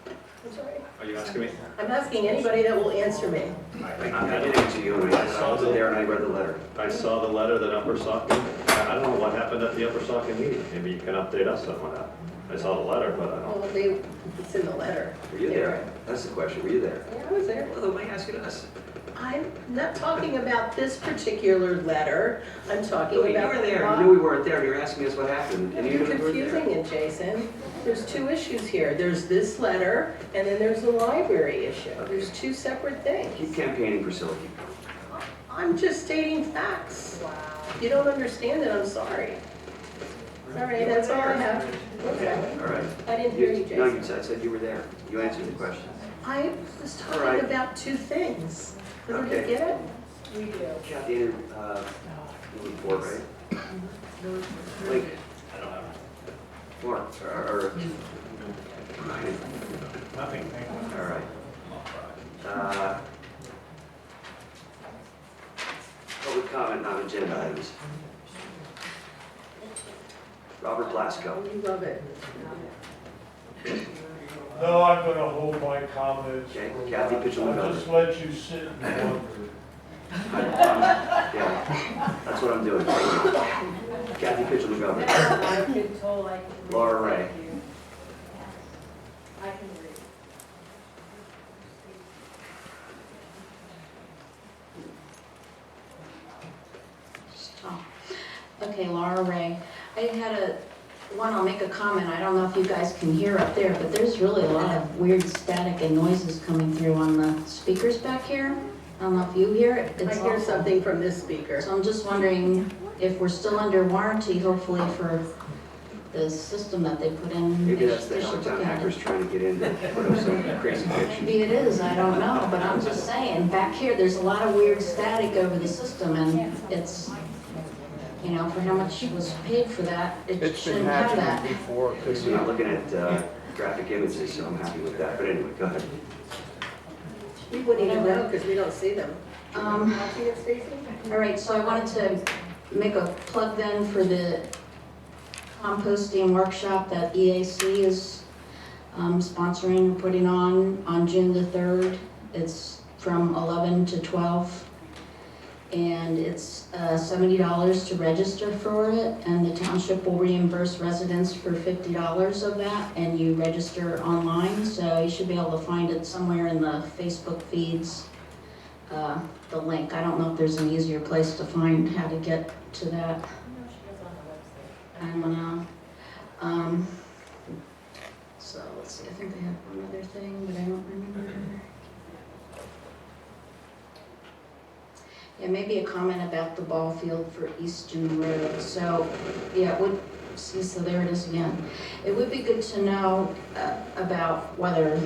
I'm sorry? Are you asking me? I'm asking anybody that will answer me. I did answer you, and I wasn't there, and I read the letter. I saw the letter that Upper Saucon, I don't know what happened at the Upper Saucon meeting. Maybe you can update us on what happened. I saw the letter, but I don't. Well, it's in the letter. Were you there? That's the question, were you there? Yeah, I was there. Well, why asking us? I'm not talking about this particular letter. I'm talking You about. were there, you knew we weren't there, and you're asking us what happened. and you You're knew we weren't there. confusing it, Jason. There's two issues here. There's this letter, and then there's the library issue. There's two separate things. Keep campaigning, Priscilla. I'm just stating facts. If you don't understand it, I'm sorry. All right, that's all I have. Okay, all right. I didn't hear you, No, Jason. I said you were there. You answered the question. I was All right. talking about two things. Didn't you Okay. get it? We do. Kathy, your report, right? Link. I don't have it. Mark, or Ryan. Nothing, thank you. All right. Public comment on agenda items. Robert Blasco. You love it. No, I'm gonna hold my comments. Okay, for a Kathy while. Pitchell I'll just let you sit and wonder. Yeah, that's what I'm doing. Kathy Pitchell McGovern. I've been told I can read. Laura Ray. I can read. Stop. Okay, Laura Ray. I'll make a comment. I don't know if you guys can hear up there, but there's really a lot of weird static and noises coming through on the speakers back here. I don't know if you hear it. I It's hear awful. something from this speaker. So I'm just wondering if we're still under warranty, hopefully for the system that they put in. Maybe that's the They should Saucon look at hackers it. trying to get in to put up some crazy pictures. Maybe it is, I don't know, but I'm just saying, back here, there's a lot of weird static over the system, and it's, you know, for how much was paid for that, it shouldn't have that. before. So you're not looking at graphic images, so I'm happy with that. But anyway, go ahead. We wouldn't even know because we don't see them. Um, Watching it, Stacy? All right, so I wanted to make a plug then for the composting workshop that EAC is sponsoring and putting on June the 3rd. It's from 11 to 12. And it's $70 to register for it, and the township will reimburse residents for $50 of that, and you register online, so you should be able to find it somewhere in the Facebook feeds, the link. I don't know if there's an easier place to find how to get to that. I don't know. So let's see, I think they have one other thing, but I don't remember. Yeah, maybe a comment about the ball field for Easton Road. So, yeah, it would, see, so there it is again. It would be good to know about whether,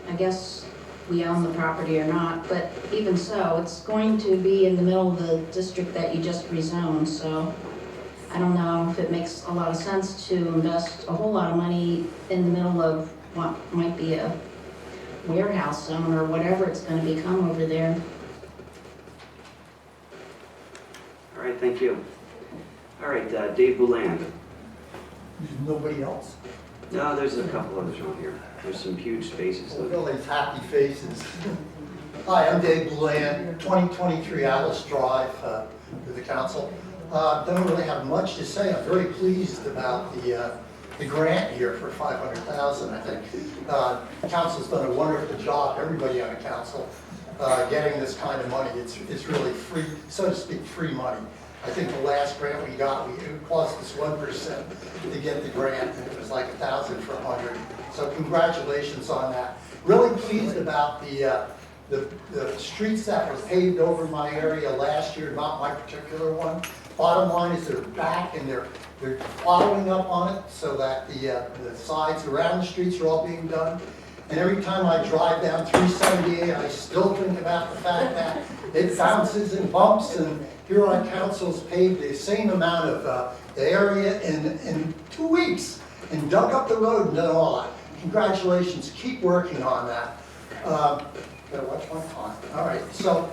I guess, we own the property or not, but even so, it's going to be in the middle of the district that you just rezoned, so I don't know if it makes a lot of sense to invest a whole lot of money in the middle of what might be a warehouse zone or whatever it's gonna become over there. All right, thank you. All right, Dave Bouland. Nobody else? No, there's a couple others on here. There's some huge spaces. Look at all these happy faces. Hi, I'm Dave Bland, 2023 Alice Drive, to the council. Don't really have much to say. I'm very pleased about the grant here for $500,000. I think the council's done a wonderful job. Everybody on the council getting this kind of money. It's really free, so to speak, free money. I think the last grant we got, it cost us 1% to get the grant, and it was like 1,000 for 100. So congratulations on that. Really pleased about the streets that were paved over my area last year, not my particular one. Bottom line is they're back and they're following up on it so that the sides around the streets are all being done. And every time I drive down 378, I still think about the fact that it bounces and bumps, and here on council's paved the same amount of area in 2 weeks and dug up the road and done all that. Congratulations, keep working on that. Gotta watch my time. All right, so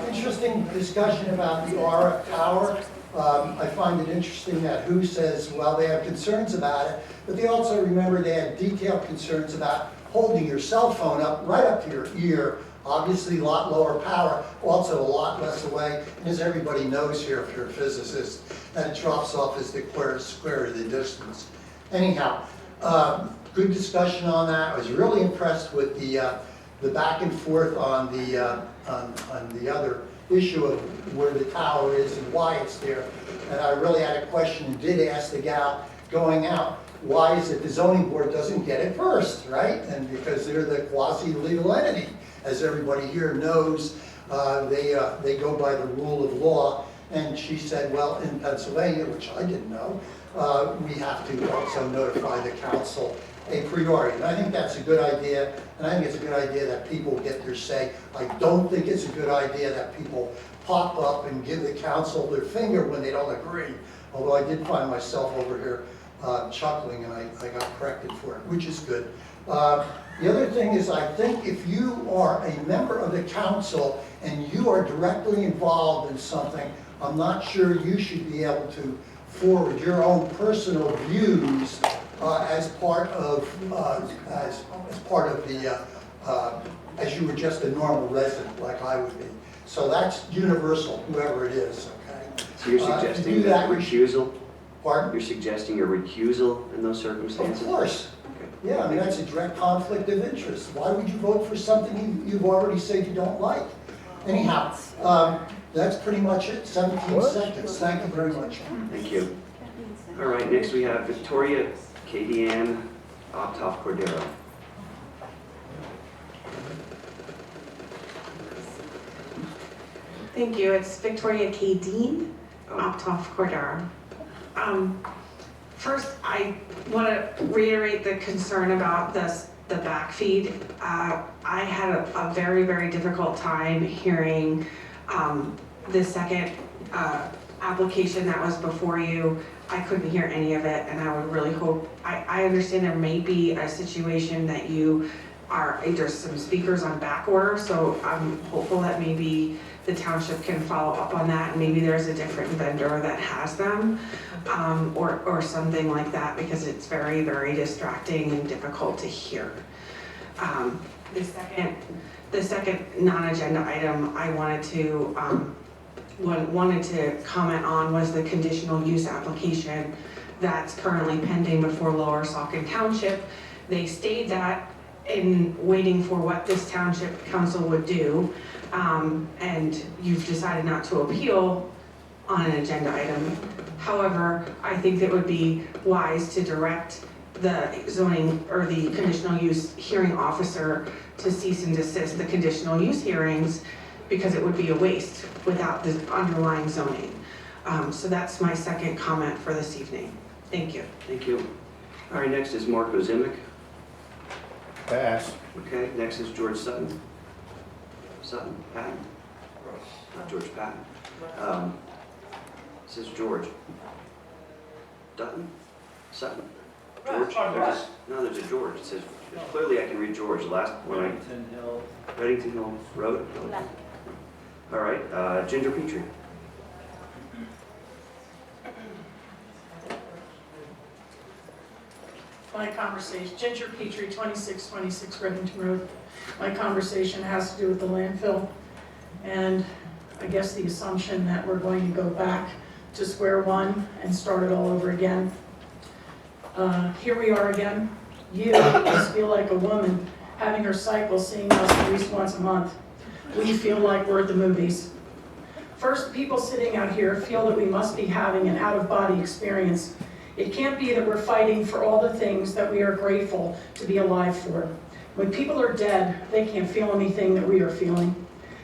interesting discussion about the RF tower. I find it interesting that WHO says, well, they have concerns about it, but they also remember they had detailed concerns about holding your cell phone up right up to your ear. Obviously a lot lower power, also a lot less away. And as everybody knows here, if you're a physicist, that it drops off as the square of the distance. Anyhow, good discussion on that. I was really impressed with the back and forth on the other issue of where the tower is and why it's there. And I really had a question and did ask the gal going out, why is it the zoning board doesn't get it first, right? And because they're the quasi-legal entity. As everybody here knows, they go by the rule of law. And she said, well, in Pennsylvania, which I didn't know, we have to also notify the council a priori. And I think that's a good idea, and I think it's a good idea that people get their say. I don't think it's a good idea that people pop up and give the council their finger when they don't agree. Although I did find myself over here chuckling, and I got corrected for it, which is good. The other thing is, I think if you are a member of the council and you are directly involved in something, I'm not sure you should be able to forward your own personal views as part of as you were just a normal resident like I would be. So that's universal, whoever it is. Okay. So you're suggesting that recusal? Pardon? You're suggesting a recusal in those circumstances? Of course. Yeah, I mean, that's a direct conflict of interest. Why would you vote for something you've already said you don't like? Anyhow, that's pretty much it, 17 seconds. Thank you very much. Thank you. All right, next we have Victoria Cadian Optoff Cordero. Thank you. It's Victoria K. Dean, Optoff Cordero. First, I want to reiterate the concern about the backfeed. I had a very, very difficult time hearing the second application that was before you. I couldn't hear any of it, and I would really hope, I understand there may be a situation that there's some speakers on back order, so I'm hopeful that maybe the township can follow up on that, and maybe there's a different vendor that has them, or something like that, because it's very, very distracting and difficult to hear. The second non-agenda item I wanted to comment on was the conditional use application that's currently pending before Lower Saucon Township. They stayed that in waiting for what this township council would do, and you've decided not to appeal on an agenda item. However, I think it would be wise to direct the zoning or the conditional use hearing officer to cease and desist the conditional use hearings, because it would be a waste without the underlying zoning. So that's my second comment for this evening. Thank you. Thank you. All right, next is Marco Zimic. Pass. Okay, next is George Sutton. Patton? Not George Patton. This is George. Dutton? Sutton? George? No, there's a George. It says, clearly I can read George. The last one. Reddington Hill Road? All right, Ginger Petrie. My conversation, Ginger Petrie, 2626 Reddington Road. My conversation has to do with the landfill, and I guess the assumption that we're going to go back to square one and start it all over again. Here we are again. You just feel like a woman having her cycle, seeing us at least once a month. We feel like we're at the movies. First, people sitting out here feel that we must be having an out-of-body experience. It can't be that we're fighting for all the things that we are grateful to be alive for. When people are dead, they can't feel anything that we are feeling.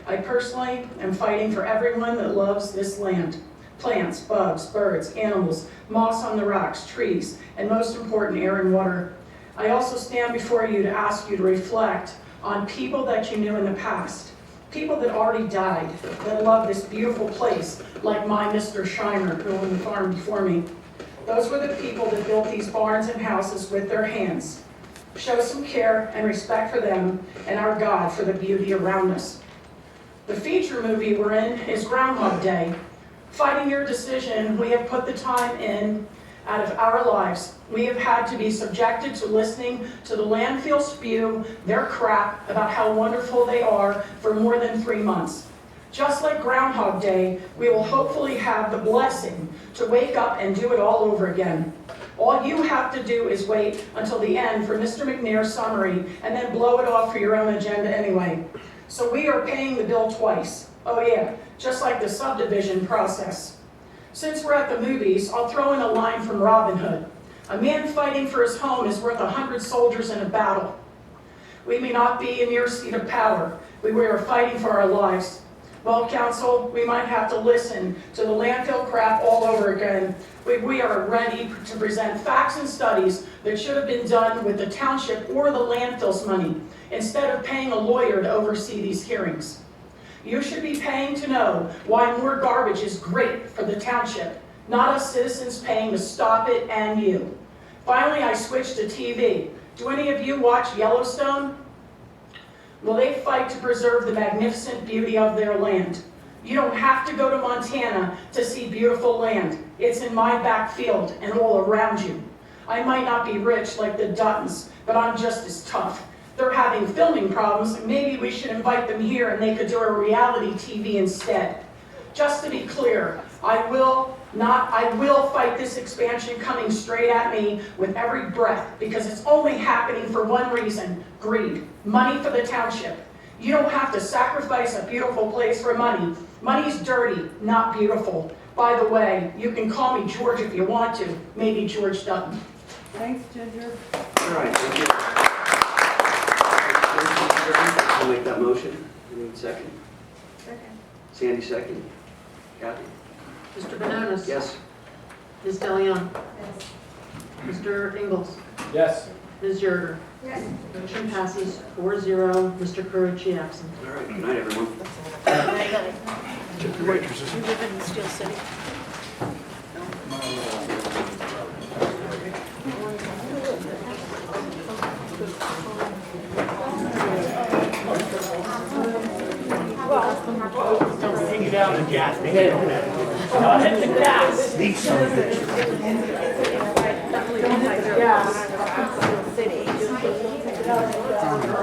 I personally am fighting for everyone that loves this land. Plants, bugs, birds, animals, moss on the rocks, trees, and most important, air and water. I also stand before you to ask you to reflect on people that you knew in the past. People that already died, that love this beautiful place, like my Mr. Shiner, who owned the farm before me. Those were the people that built these barns and houses with their hands. Show some care and respect for them and our God for the beauty around us. The feature movie we're in is Groundhog Day. Fighting your decision, we have put the time in out of our lives. We have had to be subjected to listening to the landfill spew their crap about how wonderful they are for more than 3 months. Just like Groundhog Day, we will hopefully have the blessing to wake up and do it all over again. All you have to do is wait until the end for Mr. McNair's summary and then blow it off for your own agenda anyway. So we are paying the bill twice. Oh yeah, just like the subdivision process. Since we're at the movies, I'll throw in a line from Robin Hood. A man fighting for his home is worth 100 soldiers in a battle. We may not be in your seat of power, but we are fighting for our lives. Well, council, we might have to listen to the landfill crap all over again. We are ready to present facts and studies that should have been done with the township or the landfill's money, instead of paying a lawyer to oversee these hearings. You should be paying to know why more garbage is great for the township, not us citizens paying to stop it and you. Finally, I switched to TV. Do any of you watch Yellowstone? Well, they fight to preserve the magnificent beauty of their land. You don't have to go to Montana to see beautiful land. It's in my back field and all around you. I might not be rich like the Duttons, but I'm just as tough. They're having filming problems, maybe we should invite them here and they could do a reality TV instead. Just to be clear, I will fight this expansion coming straight at me with every breath, because it's only happening for one reason: greed, money for the township. You don't have to sacrifice a beautiful place for money. Money's dirty, not beautiful. By the way, you can call me George if you want to, maybe George Dutton. Thanks, Ginger. All right, thank you. I'll make that motion. Any second? Second. Sandy, second. Kathy? Mr. Benonis? Yes. Ms. DeLeon? Yes. Mr. Ingles? Yes. Ms. Yerger? Yes. Motion passes 4-0. Mr. Carucci absent. All right, good night, everyone. Tip your waitresses. You live in Steel City? Don't take it down the gas. Hit the gas. Need some of it.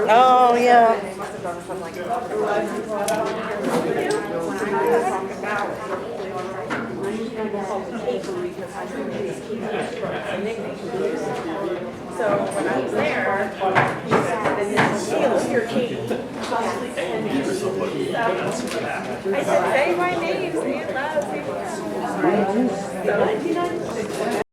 Oh, yeah. So when I was there, he said, "You're Katie." I said, "Say my name, say it loud." So